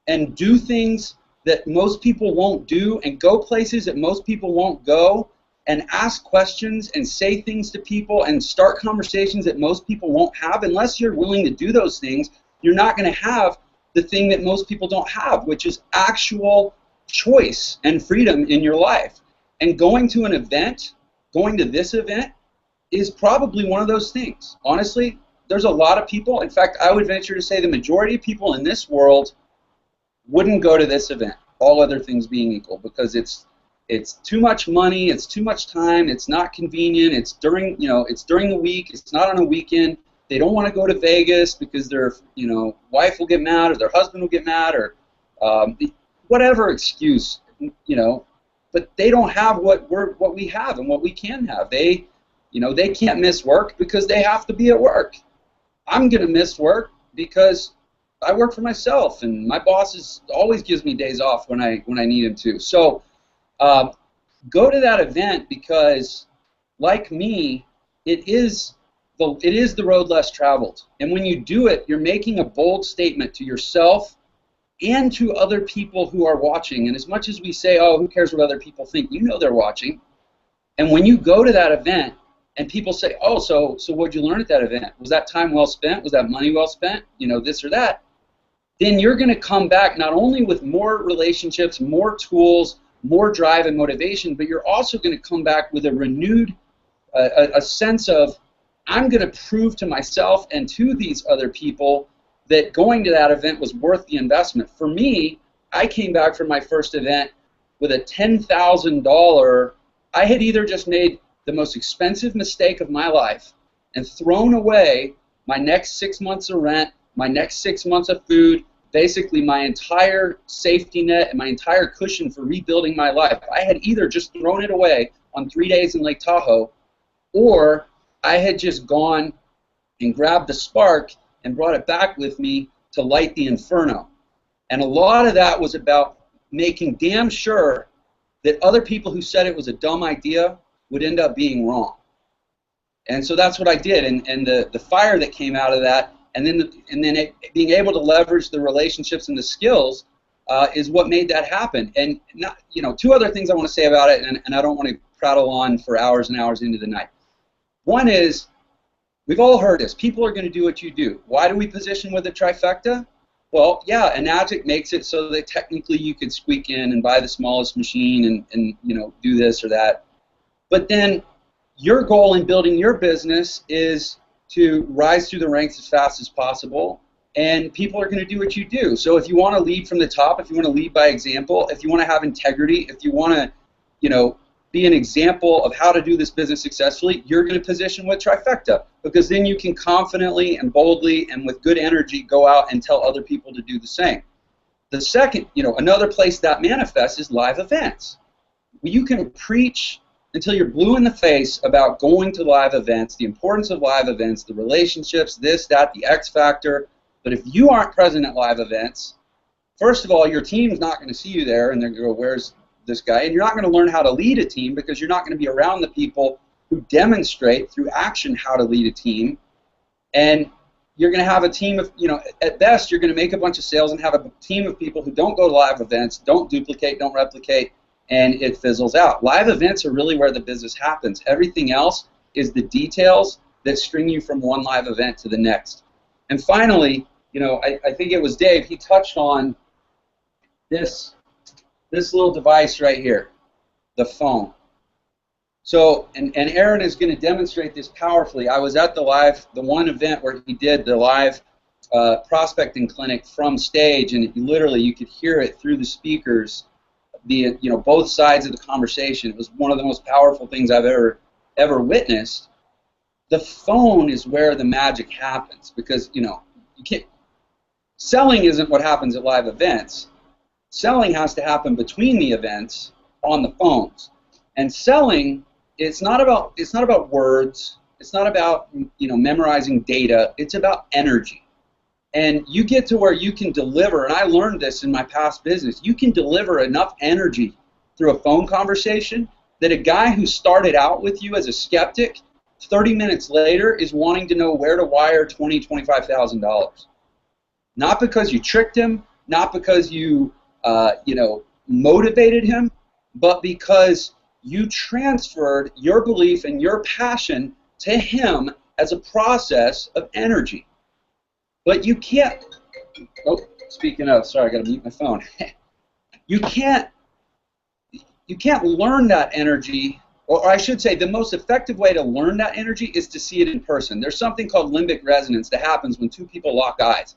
and do things that most people won't do and go places that most people won't go and ask questions and say things to people and start conversations that most people won't have, unless you're willing to do those things, you're not going to have the thing that most people don't have, which is actual choice and freedom in your life. And going to an event, going to this event, is probably one of those things. Honestly, there's a lot of people, in fact, I would venture to say the majority of people in this world wouldn't go to this event, all other things being equal, because it's too much money, it's too much time, it's not convenient, it's during the week, it's not on a weekend. They don't want to go to Vegas because their wife will get mad or their husband will get mad or whatever excuse, but they don't have what we have and what we can have. They can't miss work because they have to be at work. I'm gonna miss work because I work for myself, and my boss always gives me days off when I need him to. So go to that event because, like me, it is the road less traveled. And when you do it, you're making a bold statement to yourself and to other people who are watching. And as much as we say, oh, who cares what other people think, they're watching. And when you go to that event and people say, oh, so what'd you learn at that event? Was that time well spent? Was that money well spent? This or that. Then you're going to come back not only with more relationships, more tools, more drive and motivation, but you're also going to come back with a renewed a sense of, I'm going to prove to myself and to these other people that going to that event was worth the investment. For me, I came back from my first event with a $10,000. I had either just made the most expensive mistake of my life, and thrown away my next 6 months of rent, my next 6 months of food, basically my entire safety net and my entire cushion for rebuilding my life. I had either just thrown it away on 3 days in Lake Tahoe, or I had just gone and grabbed the spark and brought it back with me to light the inferno. And a lot of that was about making damn sure that other people who said it was a dumb idea would end up being wrong. And so that's what I did, and the fire that came out of that, and then being able to leverage the relationships and the skills is what made that happen. And not, two other things I want to say about it, and I don't want to prattle on for hours and hours into the night. One is, we've all heard this, people are going to do what you do. Why do we position with a trifecta? Well, yeah, Enagic makes it so that technically you could squeak in and buy the smallest machine and do this or that. But then your goal in building your business is to rise through the ranks as fast as possible, and people are going to do what you do. So if you want to lead from the top, if you want to lead by example, if you want to have integrity, if you want to, be an example of how to do this business successfully, you're going to position with trifecta, because then you can confidently and boldly and with good energy go out and tell other people to do the same. The second, another place that manifests is live events. You can preach until you're blue in the face about going to live events, the importance of live events, the relationships, this, that, the X factor. But if you aren't present at live events, first of all, your team's not going to see you there, and they're going to go, where's this guy? And you're not going to learn how to lead a team, because you're not going to be around the people who demonstrate through action how to lead a team. And you're going to have a team of, at best, you're going to make a bunch of sales and have a team of people who don't go to live events, don't duplicate, don't replicate, and it fizzles out. Live events are really where the business happens. Everything else is the details that string you from one live event to the next. And finally, I think it was Dave, he touched on this little device right here, the phone. So, and Aaron is going to demonstrate this powerfully. I was at the one event where he did the live prospecting clinic from stage, and literally you could hear it through the speakers, both sides of the conversation. It was one of the most powerful things I've ever witnessed. The phone is where the magic happens, because you can't. Selling isn't what happens at live events. Selling has to happen between the events on the phones. And selling, it's not about words. It's not about memorizing data. It's about energy. And you get to where you can deliver, and I learned this in my past business, you can deliver enough energy through a phone conversation that a guy who started out with you as a skeptic, 30 minutes later is wanting to know where to wire $20,000, $25,000. Not because you tricked him, not because you motivated him, but because you transferred your belief and your passion to him as a process of energy. But you can't, speaking of, sorry, I got to mute my phone. You can't learn that energy, or I should say the most effective way to learn that energy is to see it in person. There's something called limbic resonance that happens when two people lock eyes.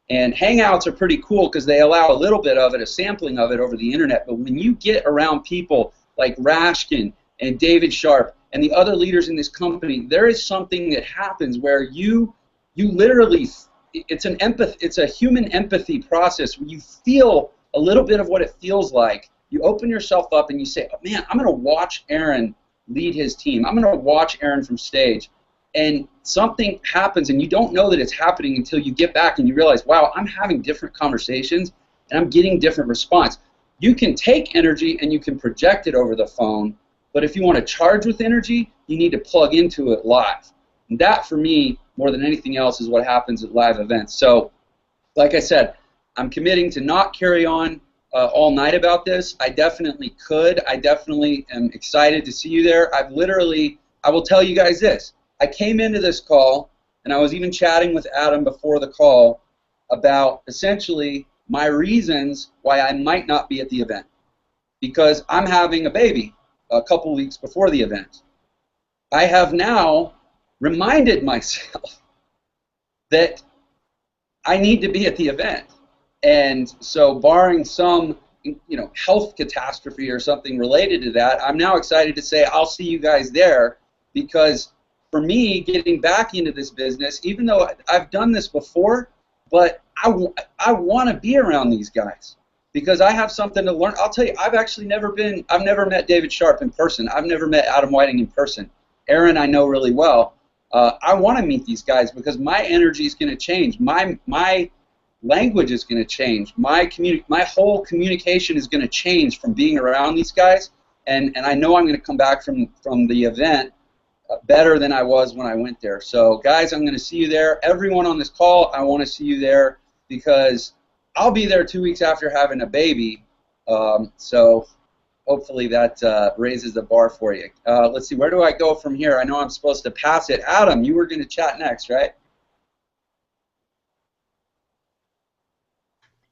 And Hangouts are pretty cool because they allow a little bit of it, a sampling of it over the internet. But when you get around people like Rashkin and David Sharp and the other leaders in this company, there is something that happens where you literally, it's a human empathy process where you feel a little bit of what it feels like. You open yourself up and you say, oh, man, I'm going to watch Aaron lead his team. I'm going to watch Aaron from stage. And something happens, and you don't know that it's happening until you get back and you realize, wow, I'm having different conversations and I'm getting different response. You can take energy and you can project it over the phone, but if you want to charge with energy, you need to plug into it live. And that, for me, more than anything else, is what happens at live events. So, like I said, I'm committing to not carry on all night about this. I definitely could. I definitely am excited to see you there. I will tell you guys this. I came into this call, and I was even chatting with Adam before the call about essentially my reasons why I might not be at the event. Because I'm having a baby a couple weeks before the event. I have now reminded myself that I need to be at the event. And so barring some health catastrophe or something related to that, I'm now excited to say I'll see you guys there, because for me, getting back into this business, even though I've done this before, but I want to be around these guys because I have something to learn. I'll tell you, I've never met David Sharp in person. I've never met Adam Whiting in person. Aaron I know really well. I want to meet these guys because my energy is going to change. My language is going to change. My whole communication is going to change from being around these guys. And I know I'm going to come back from the event better than I was when I went there. So, guys, I'm going to see you there. Everyone on this call, I want to see you there because I'll be there 2 weeks after having a baby. So hopefully that raises the bar for you. Let's see, where do I go from here? I know I'm supposed to pass it. Adam, you were going to chat next, right?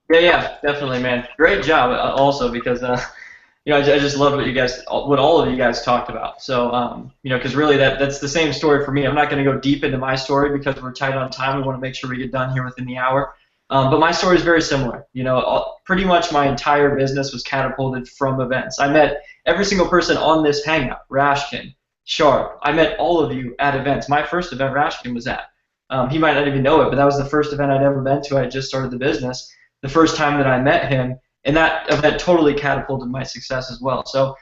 Yeah, definitely, man. Great job, also, because you know, I just loved what all of you guys talked about. So, you know, because really that's the same story for me. I'm not going to go deep into my story because we're tight on time. We want to make sure we get done here within the hour. But my story is very similar. You know, pretty much my entire business was catapulted from events. I met every single person on this hangout, Rashkin, Sharp. I met all of you at events. My first event Rashkin was at. He might not even know it, but that was the first event I'd ever been to. I had just started the business. The first time that I met him, and that event totally catapulted my success as well. So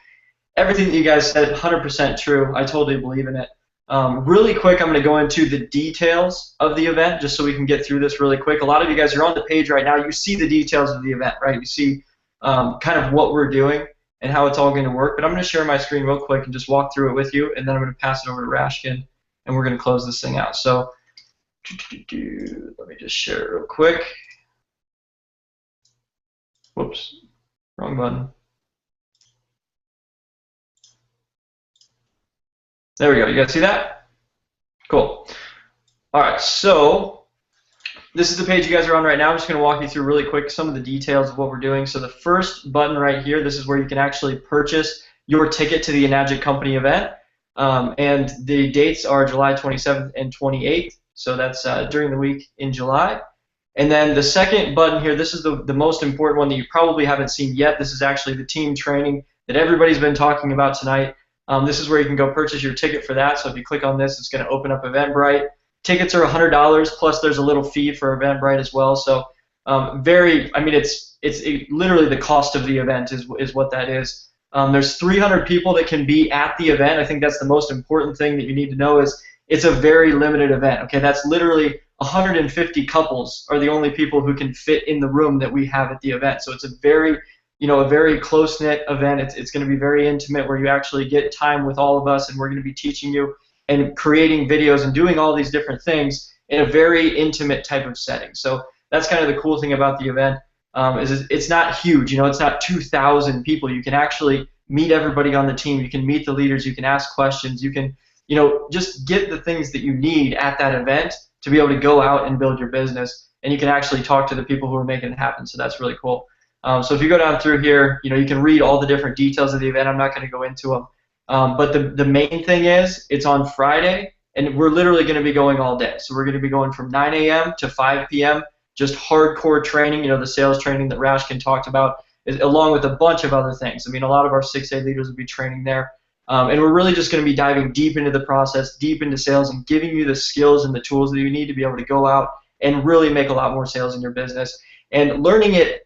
everything that you guys said, 100% true. I totally believe in it. Really quick, I'm going to go into the details of the event just so we can get through this really quick. A lot of you guys are on the page right now. You see the details of the event, right? You see kind of what we're doing and how it's all going to work. But I'm going to share my screen real quick and just walk through it with you, and then I'm going to pass it over to Rashkin, and we're going to close this thing out. So let me just share it real quick. Whoops, wrong button. There we go. You guys see that? Cool. All right, so this is the page you guys are on right now. I'm just going to walk you through really quick some of the details of what we're doing. So the first button right here, this is where you can actually purchase your ticket to the Enagic Company event. And the dates are July 27th and 28th. So that's during the week in July. And then the second button here, this is the most important one that you probably haven't seen yet. This is actually the team training that everybody's been talking about tonight. This is where you can go purchase your ticket for that. So if you click on this, it's going to open up Eventbrite. Tickets are $100, plus there's a little fee for Eventbrite as well. So it's literally the cost of the event is what that is. There's 300 people that can be at the event. I think that's the most important thing that you need to know is it's a very limited event. Okay, that's literally 150 couples are the only people who can fit in the room that we have at the event. So it's a very close-knit event. It's going to be very intimate where you actually get time with all of us, and we're going to be teaching you and creating videos and doing all these different things in a very intimate type of setting. So that's kind of the cool thing about the event. Is it's not huge. You know, it's not 2,000 people. You can actually meet everybody on the team. You can meet the leaders. You can ask questions. You can, just get the things that you need at that event to be able to go out and build your business, and you can actually talk to the people who are making it happen. So that's really cool. So if you go down through here, you can read all the different details of the event. I'm not going to go into them. But the main thing is it's on Friday, and we're literally going to be going all day. So we're going to be going from 9 a.m. to 5 p.m., just hardcore training, the sales training that Rashkin talked about, along with a bunch of other things. I mean, a lot of our 6A leaders will be training there. And we're really just going to be diving deep into the process, deep into sales, and giving you the skills and the tools that you need to be able to go out and really make a lot more sales in your business. And learning it,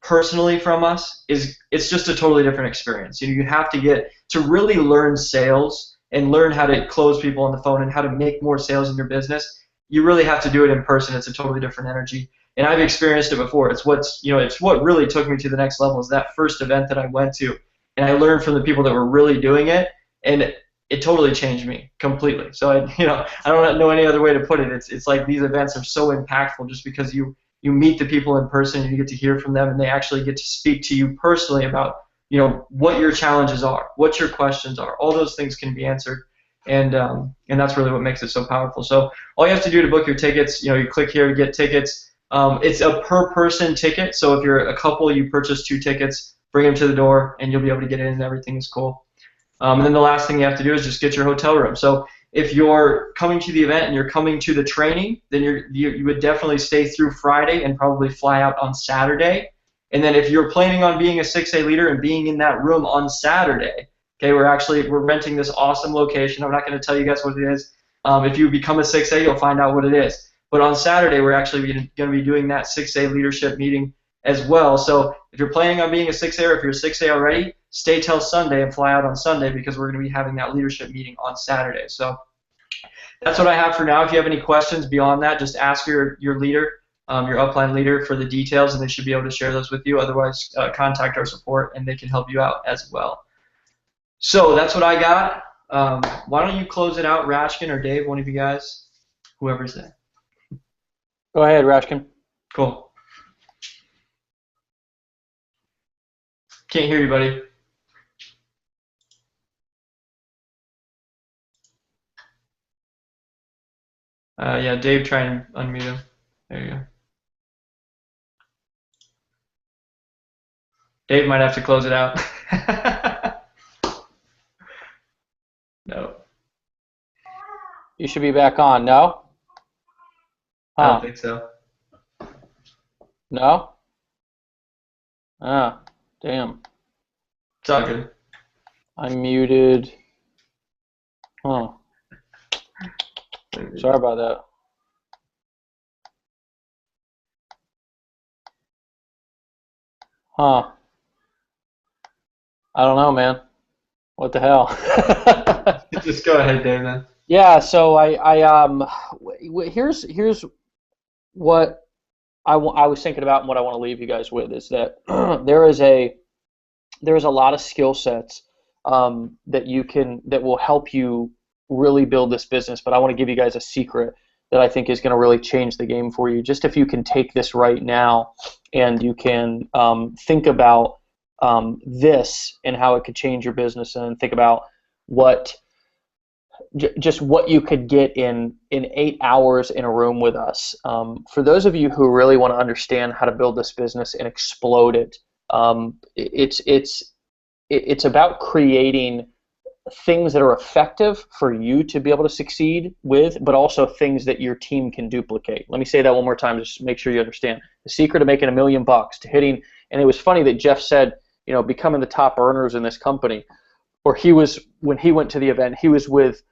personally from us it's just a totally different experience. You have to get to really learn sales and learn how to close people on the phone and how to make more sales in your business. You really have to do it in person. It's a totally different energy. And I've experienced it before. It's what really took me to the next level is that first event that I went to. And I learned from the people that were really doing it, and it totally changed me completely. So I don't know any other way to put it. It's like these events are so impactful just because you meet the people in person and you get to hear from them, and they actually get to speak to you personally about what your challenges are, what your questions are. All those things can be answered, and that's really what makes it so powerful. So all you have to do to book your tickets, you click here to get tickets. It's a per person ticket, so if you're a couple, you purchase 2 tickets. Bring them to the door, and you'll be able to get in, and everything is cool. And then the last thing you have to do is just get your hotel room. So if you're coming to the event and you're coming to the training, then you would definitely stay through Friday and probably fly out on Saturday. And then if you're planning on being a 6A leader and being in that room on Saturday, Okay, we're renting this awesome location. I'm not going to tell you guys what it is. If you become a 6A, you'll find out what it is. But on Saturday, we're actually going to be doing that 6A leadership meeting as well. So if you're planning on being a 6A, or if you're a 6A already, stay till Sunday and fly out on Sunday, because we're going to be having that leadership meeting on Saturday. So that's what I have for now. If you have any questions beyond that, just ask your leader, your upline leader, for the details, and they should be able to share those with you. Otherwise, contact our support, and they can help you out as well. So that's what I got. Why don't you close it out, Rashkin or Dave, one of you guys, whoever's there. Go ahead, Rashkin. Cool. Can't hear you, buddy. Yeah, Dave, try and unmute him. There you go. Dave might have to close it out. No. You should be back on. No? I don't think so. No? Ah, damn. It's all good. I'm muted. Huh. Sorry about that. Huh. I don't know, man. What the hell? Just go ahead, Dave, then. Yeah, so here's what I was thinking about, and what I want to leave you guys with is that there is a lot of skill sets that will help you really build this business. But I want to give you guys a secret that I think is going to really change the game for you. Just if you can take this right now and you can think about this and how it could change your business, and think about just what you could get in 8 hours in a room with us. For those of you who really want to understand how to build this business and explode it, it's about creating things that are effective for you to be able to succeed with, but also things that your team can duplicate. Let me say that one more time, just to make sure you understand. The secret of making $1 million, to hitting, and it was funny that Jeff said, becoming the top earners in this company, or when he went to the event, he was with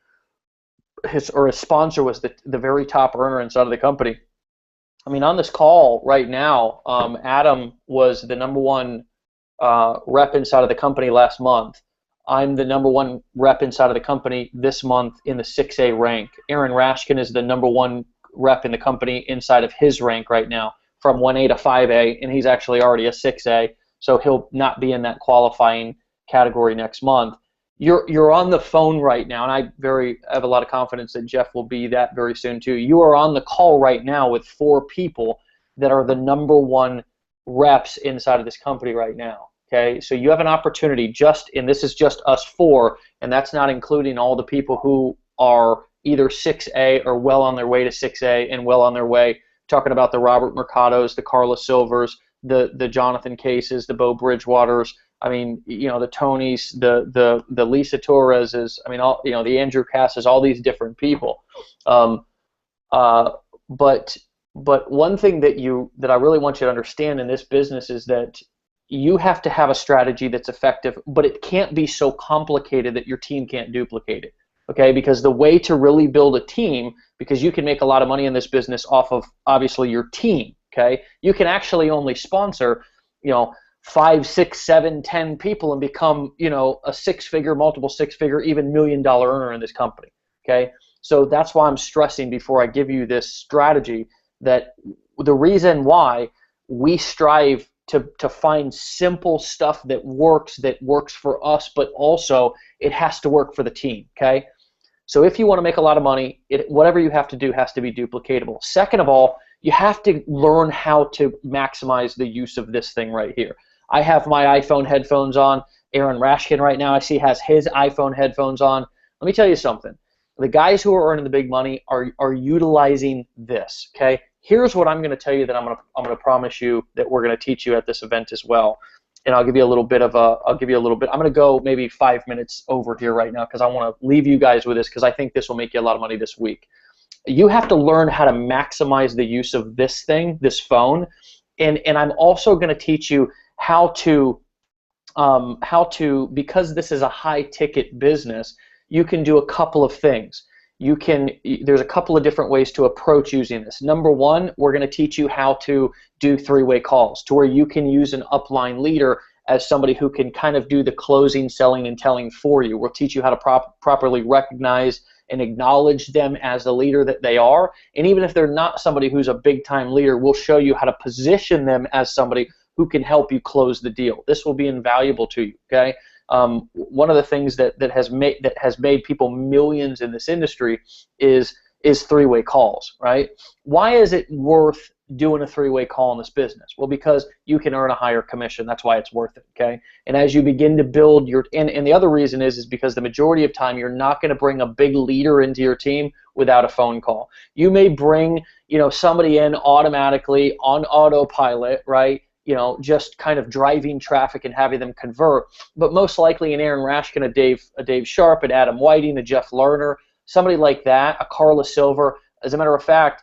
his sponsor was the very top earner inside of the company. I mean, on this call right now, Adam was the #1 rep inside of the company last month. I'm the #1 rep inside of the company this month in the 6A rank. Aaron Rashkin is the #1 rep in the company inside of his rank right now, from 1A to 5A, and he's actually already a 6A, so he'll not be in that qualifying category next month. You're on the phone right now, and I have a lot of confidence that Jeff will be that very soon too. You are on the call right now with 4 people that are the #1 reps inside of this company right now. Okay, so you have an opportunity and this is just us 4, and that's not including all the people who are either 6A or well on their way to 6A and well on their way. Talking about the Robert Mercados, the Carla Silvers, the Jonathan Cases, the Bo Bridgewaters. I mean, the Tonys, the Lisa Torreses. I mean, all the Andrew Casses, all these different people. But one thing that I really want you to understand in this business is that you have to have a strategy that's effective, but it can't be so complicated that your team can't duplicate it. Okay, because the way to really build a team, because you can make a lot of money in this business off of obviously your team. Okay, you can actually only sponsor 5, 6, 7, 10 people and become a 6-figure, multiple 6-figure, even $1 million earner in this company. Okay, so that's why I'm stressing before I give you this strategy that the reason why we strive to find simple stuff that works for us, but also it has to work for the team. Okay, so if you want to make a lot of money, whatever you have to do has to be duplicatable. Second of all, you have to learn how to maximize the use of this thing right here. I have my iPhone headphones on. Aaron Rashkin right now I see has his iPhone headphones on. Let me tell you something. The guys who are earning the big money are utilizing this. Okay. Here's what I'm going to tell you that I'm going to promise you that we're going to teach you at this event as well. And I'll give you a little bit. I'm going to go maybe 5 minutes over here right now because I want to leave you guys with this because I think this will make you a lot of money this week. You have to learn how to maximize the use of this thing, this phone, and I'm also going to teach you how to because this is a high ticket business, you can do a couple of things. There's a couple of different ways to approach using this. Number one, we're going to teach you how to do three-way calls, to where you can use an upline leader as somebody who can kind of do the closing, selling, and telling for you. We'll teach you how to properly recognize and acknowledge them as the leader that they are. And even if they're not somebody who's a big-time leader, we'll show you how to position them as somebody who can help you close the deal. This will be invaluable to you, okay? One of the things that has made people millions in this industry is three-way calls, right? Why is it worth doing a three-way call in this business? Well, because you can earn a higher commission. That's why it's worth it, okay? And as you begin to build and the other reason is because the majority of time you're not going to bring a big leader into your team without a phone call. You may bring, somebody in automatically on autopilot, right? Just kind of driving traffic and having them convert. But most likely an Aaron Rashkin, a Dave Sharp, an Adam Whiting, a Jeff Lerner, somebody like that, a Carla Silver. As a matter of fact,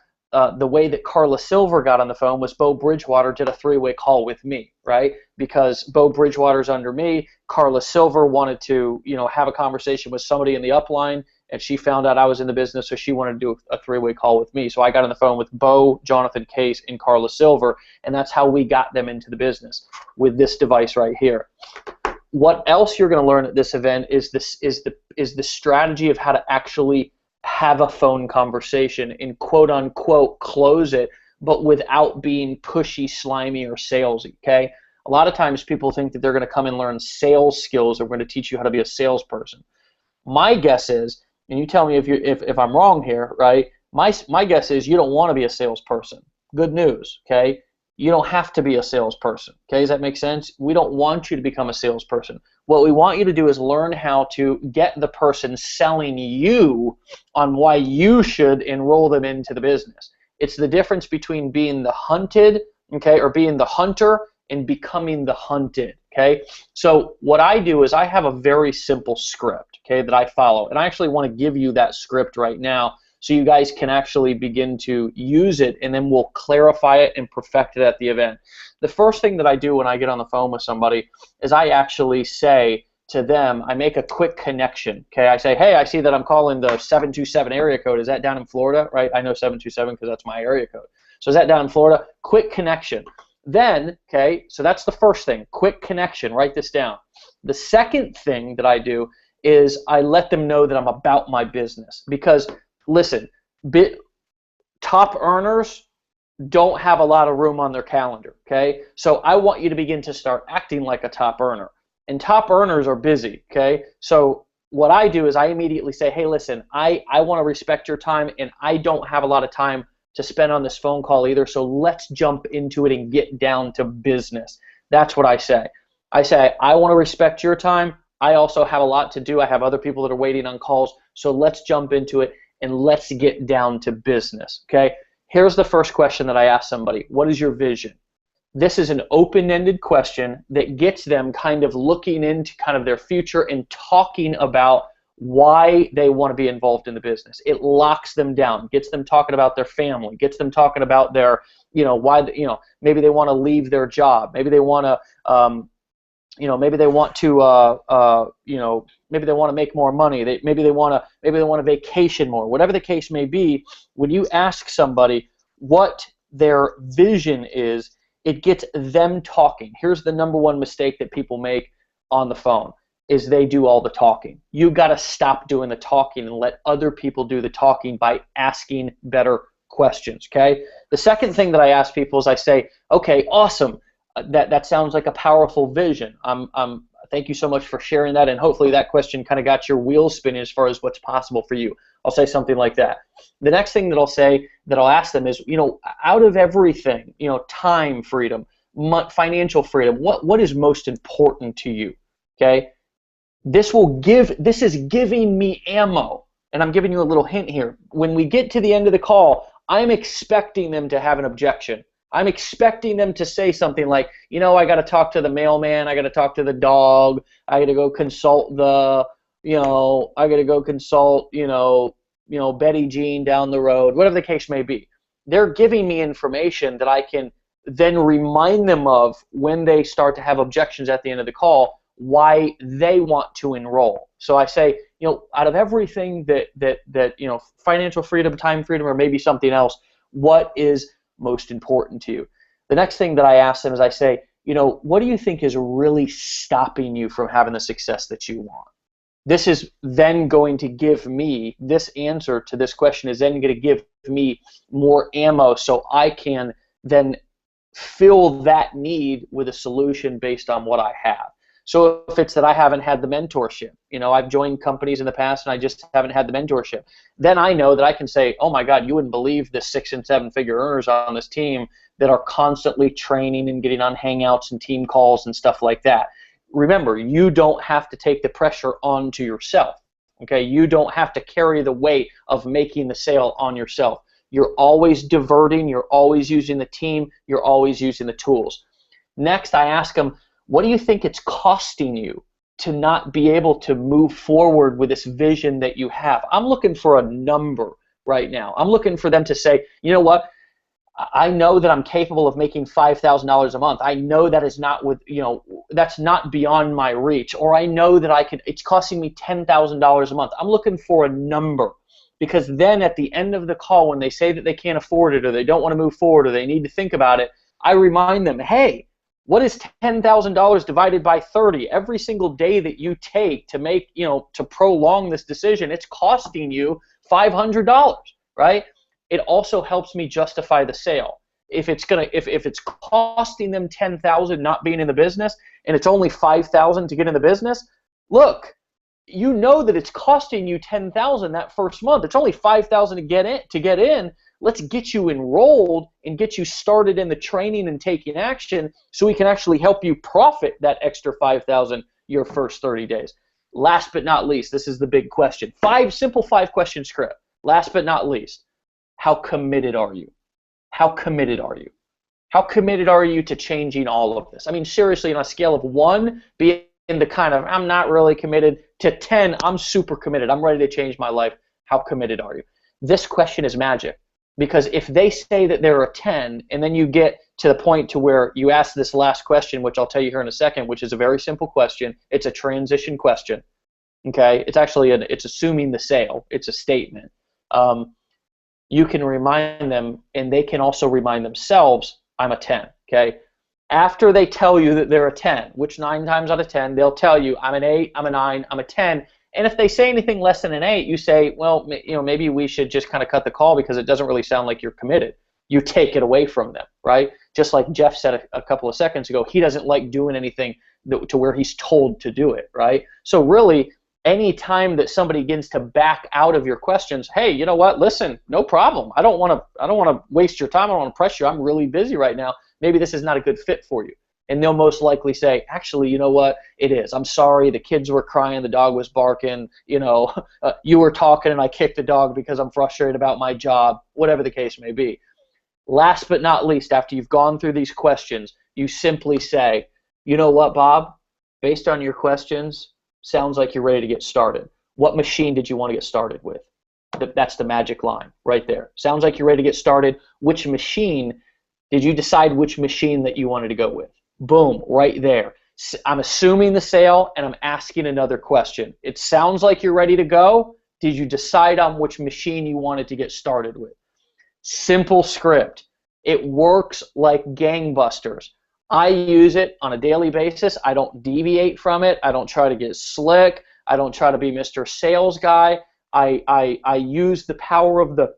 the way that Carla Silver got on the phone was Bo Bridgewater did a three-way call with me, right? Because Bo Bridgewater's under me. Carla Silver wanted to, have a conversation with somebody in the upline, and she found out I was in the business, so she wanted to do a three-way call with me. So I got on the phone with Bo, Jonathan Case, and Carla Silver, and that's how we got them into the business with this device right here. What else you're going to learn at this event is the strategy of how to actually have a phone conversation and quote unquote close it, but without being pushy, slimy, or salesy. Okay. A lot of times people think that they're going to come and learn sales skills, or we're going to teach you how to be a salesperson. My guess is, and you tell me if I'm wrong here, right? My guess is you don't want to be a salesperson. Good news, okay? You don't have to be a salesperson, okay? Does that make sense? We don't want you to become a salesperson. What we want you to do is learn how to get the person selling you on why you should enroll them into the business. It's the difference between being the hunted, okay, or being the hunter and becoming the hunted, okay? So what I do is I have a very simple script, okay, that I follow. And I actually want to give you that script right now so you guys can actually begin to use it, and then we'll clarify it and perfect it at the event. The first thing that I do when I get on the phone with somebody is I actually say to them, I make a quick connection, okay? I say, hey, I see that I'm calling the 727 area code. Is that down in Florida, right? I know 727 because that's my area code. So is that down in Florida? Quick connection. Then, okay, so that's the first thing, quick connection, write this down. The second thing that I do is I let them know that I'm about my business, because listen, top earners don't have a lot of room on their calendar, okay? So I want you to begin to start acting like a top earner. And top earners are busy, okay? So what I do is I immediately say, hey, listen, I want to respect your time, and I don't have a lot of time to spend on this phone call either, so let's jump into it and get down to business. That's what I say. I say, I want to respect your time. I also have a lot to do. I have other people that are waiting on calls, so let's jump into it and let's get down to business, okay? Here's the first question that I ask somebody. What is your vision? This is an open-ended question that gets them kind of looking into kind of their future and talking about why they want to be involved in the business. It locks them down, gets them talking about their family, gets them talking about their, why, maybe they want to leave their job, maybe they want to, maybe they want to, maybe they want to make more money. Maybe they want to vacation more. Whatever the case may be, when you ask somebody what their vision is, it gets them talking. Here's the number one mistake that people make on the phone is they do all the talking. You got to stop doing the talking and let other people do the talking by asking better questions, okay? The second thing that I ask people is I say, okay, awesome. That sounds like a powerful vision. Thank you so much for sharing that, and hopefully that question kind of got your wheels spinning as far as what's possible for you. I'll say something like that. The next thing that I'll ask them is, out of everything, time freedom, financial freedom, what is most important to you? Okay? This is giving me ammo, and I'm giving you a little hint here. When we get to the end of the call, I'm expecting them to have an objection. I'm expecting them to say something like, I got to talk to the mailman, I got to talk to the dog, I got to go consult Betty Jean down the road, whatever the case may be. They're giving me information that I can then remind them of when they start to have objections at the end of the call, why they want to enroll. So I say, out of everything that financial freedom, time freedom, or maybe something else, what is most important to you? The next thing that I ask them is I say, what do you think is really stopping you from having the success that you want? This is then going to give me, this answer to this question is then going to give me more ammo so I can then fill that need with a solution based on what I have. So if it's that I haven't had the mentorship, I've joined companies in the past and I just haven't had the mentorship, then I know that I can say, oh my God, you wouldn't believe the 6- and 7-figure earners on this team that are constantly training and getting on hangouts and team calls and stuff like that. Remember, you don't have to take the pressure onto yourself. Okay, you don't have to carry the weight of making the sale on yourself. You're always diverting, you're always using the team, you're always using the tools. Next, I ask them, what do you think it's costing you to not be able to move forward with this vision that you have? I'm looking for a number right now. I'm looking for them to say, you know what? I know that I'm capable of making $5,000 a month. I know that is not that's not beyond my reach. Or I know that it's costing me $10,000 a month. I'm looking for a number, because then at the end of the call, when they say that they can't afford it or they don't want to move forward or they need to think about it, I remind them, hey, what is $10,000 divided by 30? Every single day that you take to make, to prolong this decision, it's costing you $500, right? It also helps me justify the sale. If it's costing them $10,000 not being in the business and it's only $5,000 to get in the business, look, you know that it's costing you $10,000 that first month. It's only $5,000 to get in. Let's get you enrolled and get you started in the training and taking action so we can actually help you profit that extra $5,000 your first 30 days. Last but not least, this is the big question. 5-question script. Last but not least, how committed are you? How committed are you? How committed are you to changing all of this? I mean, seriously, on a scale of 1 being the kind of I'm not really committed to 10, I'm super committed. I'm ready to change my life. How committed are you? This question is magic, because if they say that they're a 10 and then you get to the point to where you ask this last question, which I'll tell you here in a second, which is a very simple question. It's a transition question. Okay? It's actually it's assuming the sale. It's a statement. You can remind them, and they can also remind themselves, I'm a 10, okay? After they tell you that they're a 10, which 9 times out of 10, they'll tell you, I'm an 8, I'm a 9, I'm a 10, and if they say anything less than an 8, you say, well, maybe we should just kind of cut the call because it doesn't really sound like you're committed. You take it away from them, right? Just like Jeff said a couple of seconds ago, he doesn't like doing anything to where he's told to do it, right? So really, any time that somebody begins to back out of your questions, hey, you know what? Listen, no problem. I don't want to waste your time. I don't want to press you. I'm really busy right now. Maybe this is not a good fit for you. And they'll most likely say, actually, you know what? It is. I'm sorry. The kids were crying. The dog was barking. You were talking and I kicked the dog because I'm frustrated about my job. Whatever the case may be. Last but not least, after you've gone through these questions, you simply say, you know what, Bob? Based on your questions, sounds like you're ready to get started. What machine did you want to get started with? That's the magic line right there. Sounds like you're ready to get started. Which machine did you decide which machine that you wanted to go with? Boom, right there. I'm assuming the sale and I'm asking another question. It sounds like you're ready to go. Did you decide on which machine you wanted to get started with? Simple script. It works like gangbusters. I use it on a daily basis. I don't deviate from it. I don't try to get slick. I don't try to be Mr. Sales Guy. I use the power of the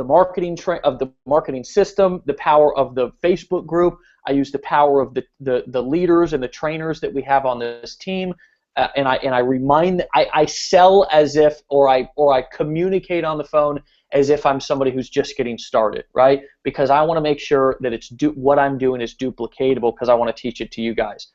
marketing system, the power of the Facebook group. I use the power of the leaders and the trainers that we have on this team, and I remind. I sell as if, or I communicate on the phone as if I'm somebody who's just getting started, right? Because I want to make sure that what I'm doing is duplicatable, because I want to teach it to you guys.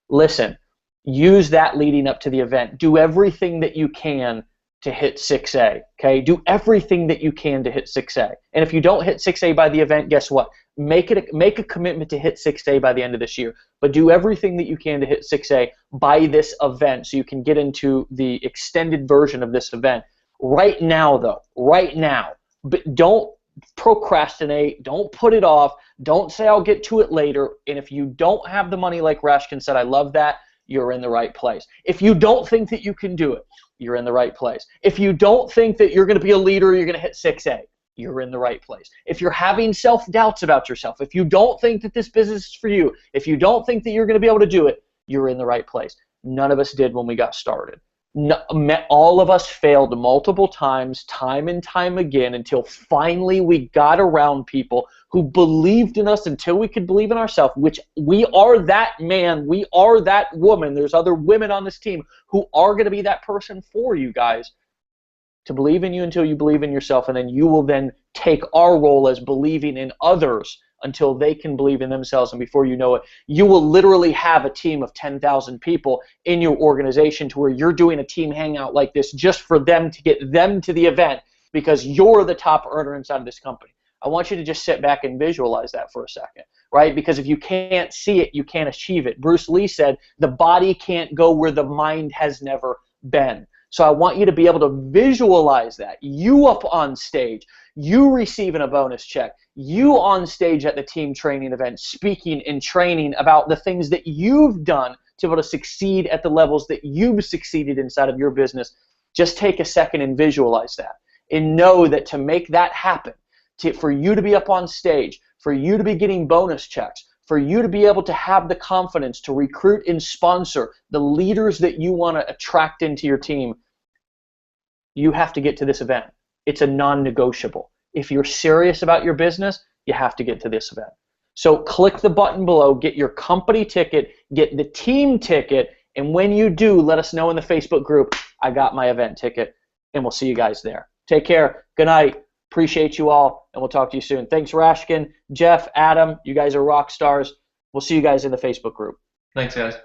Listen, use that leading up to the event. Do everything that you can to hit 6A, okay? Do everything that you can to hit 6A. And if you don't hit 6A by the event, guess what? Make a commitment to hit 6A by the end of this year. But do everything that you can to hit 6A by this event so you can get into the extended version of this event. Right now, though, right now. But don't procrastinate. Don't put it off. Don't say I'll get to it later. And if you don't have the money, like Rashkin said, I love that. you're in the right place. If you don't think that you can do it, you're in the right place. If you don't think that you're going to be a leader, you're going to hit 6A, you're in the right place. If you're having self-doubts about yourself, if you don't think that this business is for you, if you don't think that you're going to be able to do it, you're in the right place. None of us did when we got started. No, all of us failed multiple times, time and time again, until finally we got around people who believed in us until we could believe in ourselves, which we are that man, we are that woman. There's other women on this team who are going to be that person for you guys, to believe in you until you believe in yourself, and then you will then take our role as believing in others until they can believe in themselves, and before you know it, you will literally have a team of 10,000 people in your organization to where you're doing a team hangout like this just for them, to get them to the event, because you're the top earner inside of this company. I want you to just sit back and visualize that for a second, right? Because if you can't see it, you can't achieve it. Bruce Lee said, the body can't go where the mind has never been. So I want you to be able to visualize that. You up on stage, you receiving a bonus check, you on stage at the team training event, speaking and training about the things that you've done to be able to succeed at the levels that you've succeeded inside of your business. Just take a second and visualize that. And know that to make that happen, for you to be up on stage, for you to be getting bonus checks, for you to be able to have the confidence to recruit and sponsor the leaders that you want to attract into your team, you have to get to this event. It's a non-negotiable. If you're serious about your business, you have to get to this event. So click the button below, get your company ticket, get the team ticket, and when you do, let us know in the Facebook group, I got my event ticket, and we'll see you guys there. Take care. Good night. Appreciate you all, and we'll talk to you soon. Thanks, Rashkin, Jeff, Adam. You guys are rock stars. We'll see you guys in the Facebook group. Thanks, guys.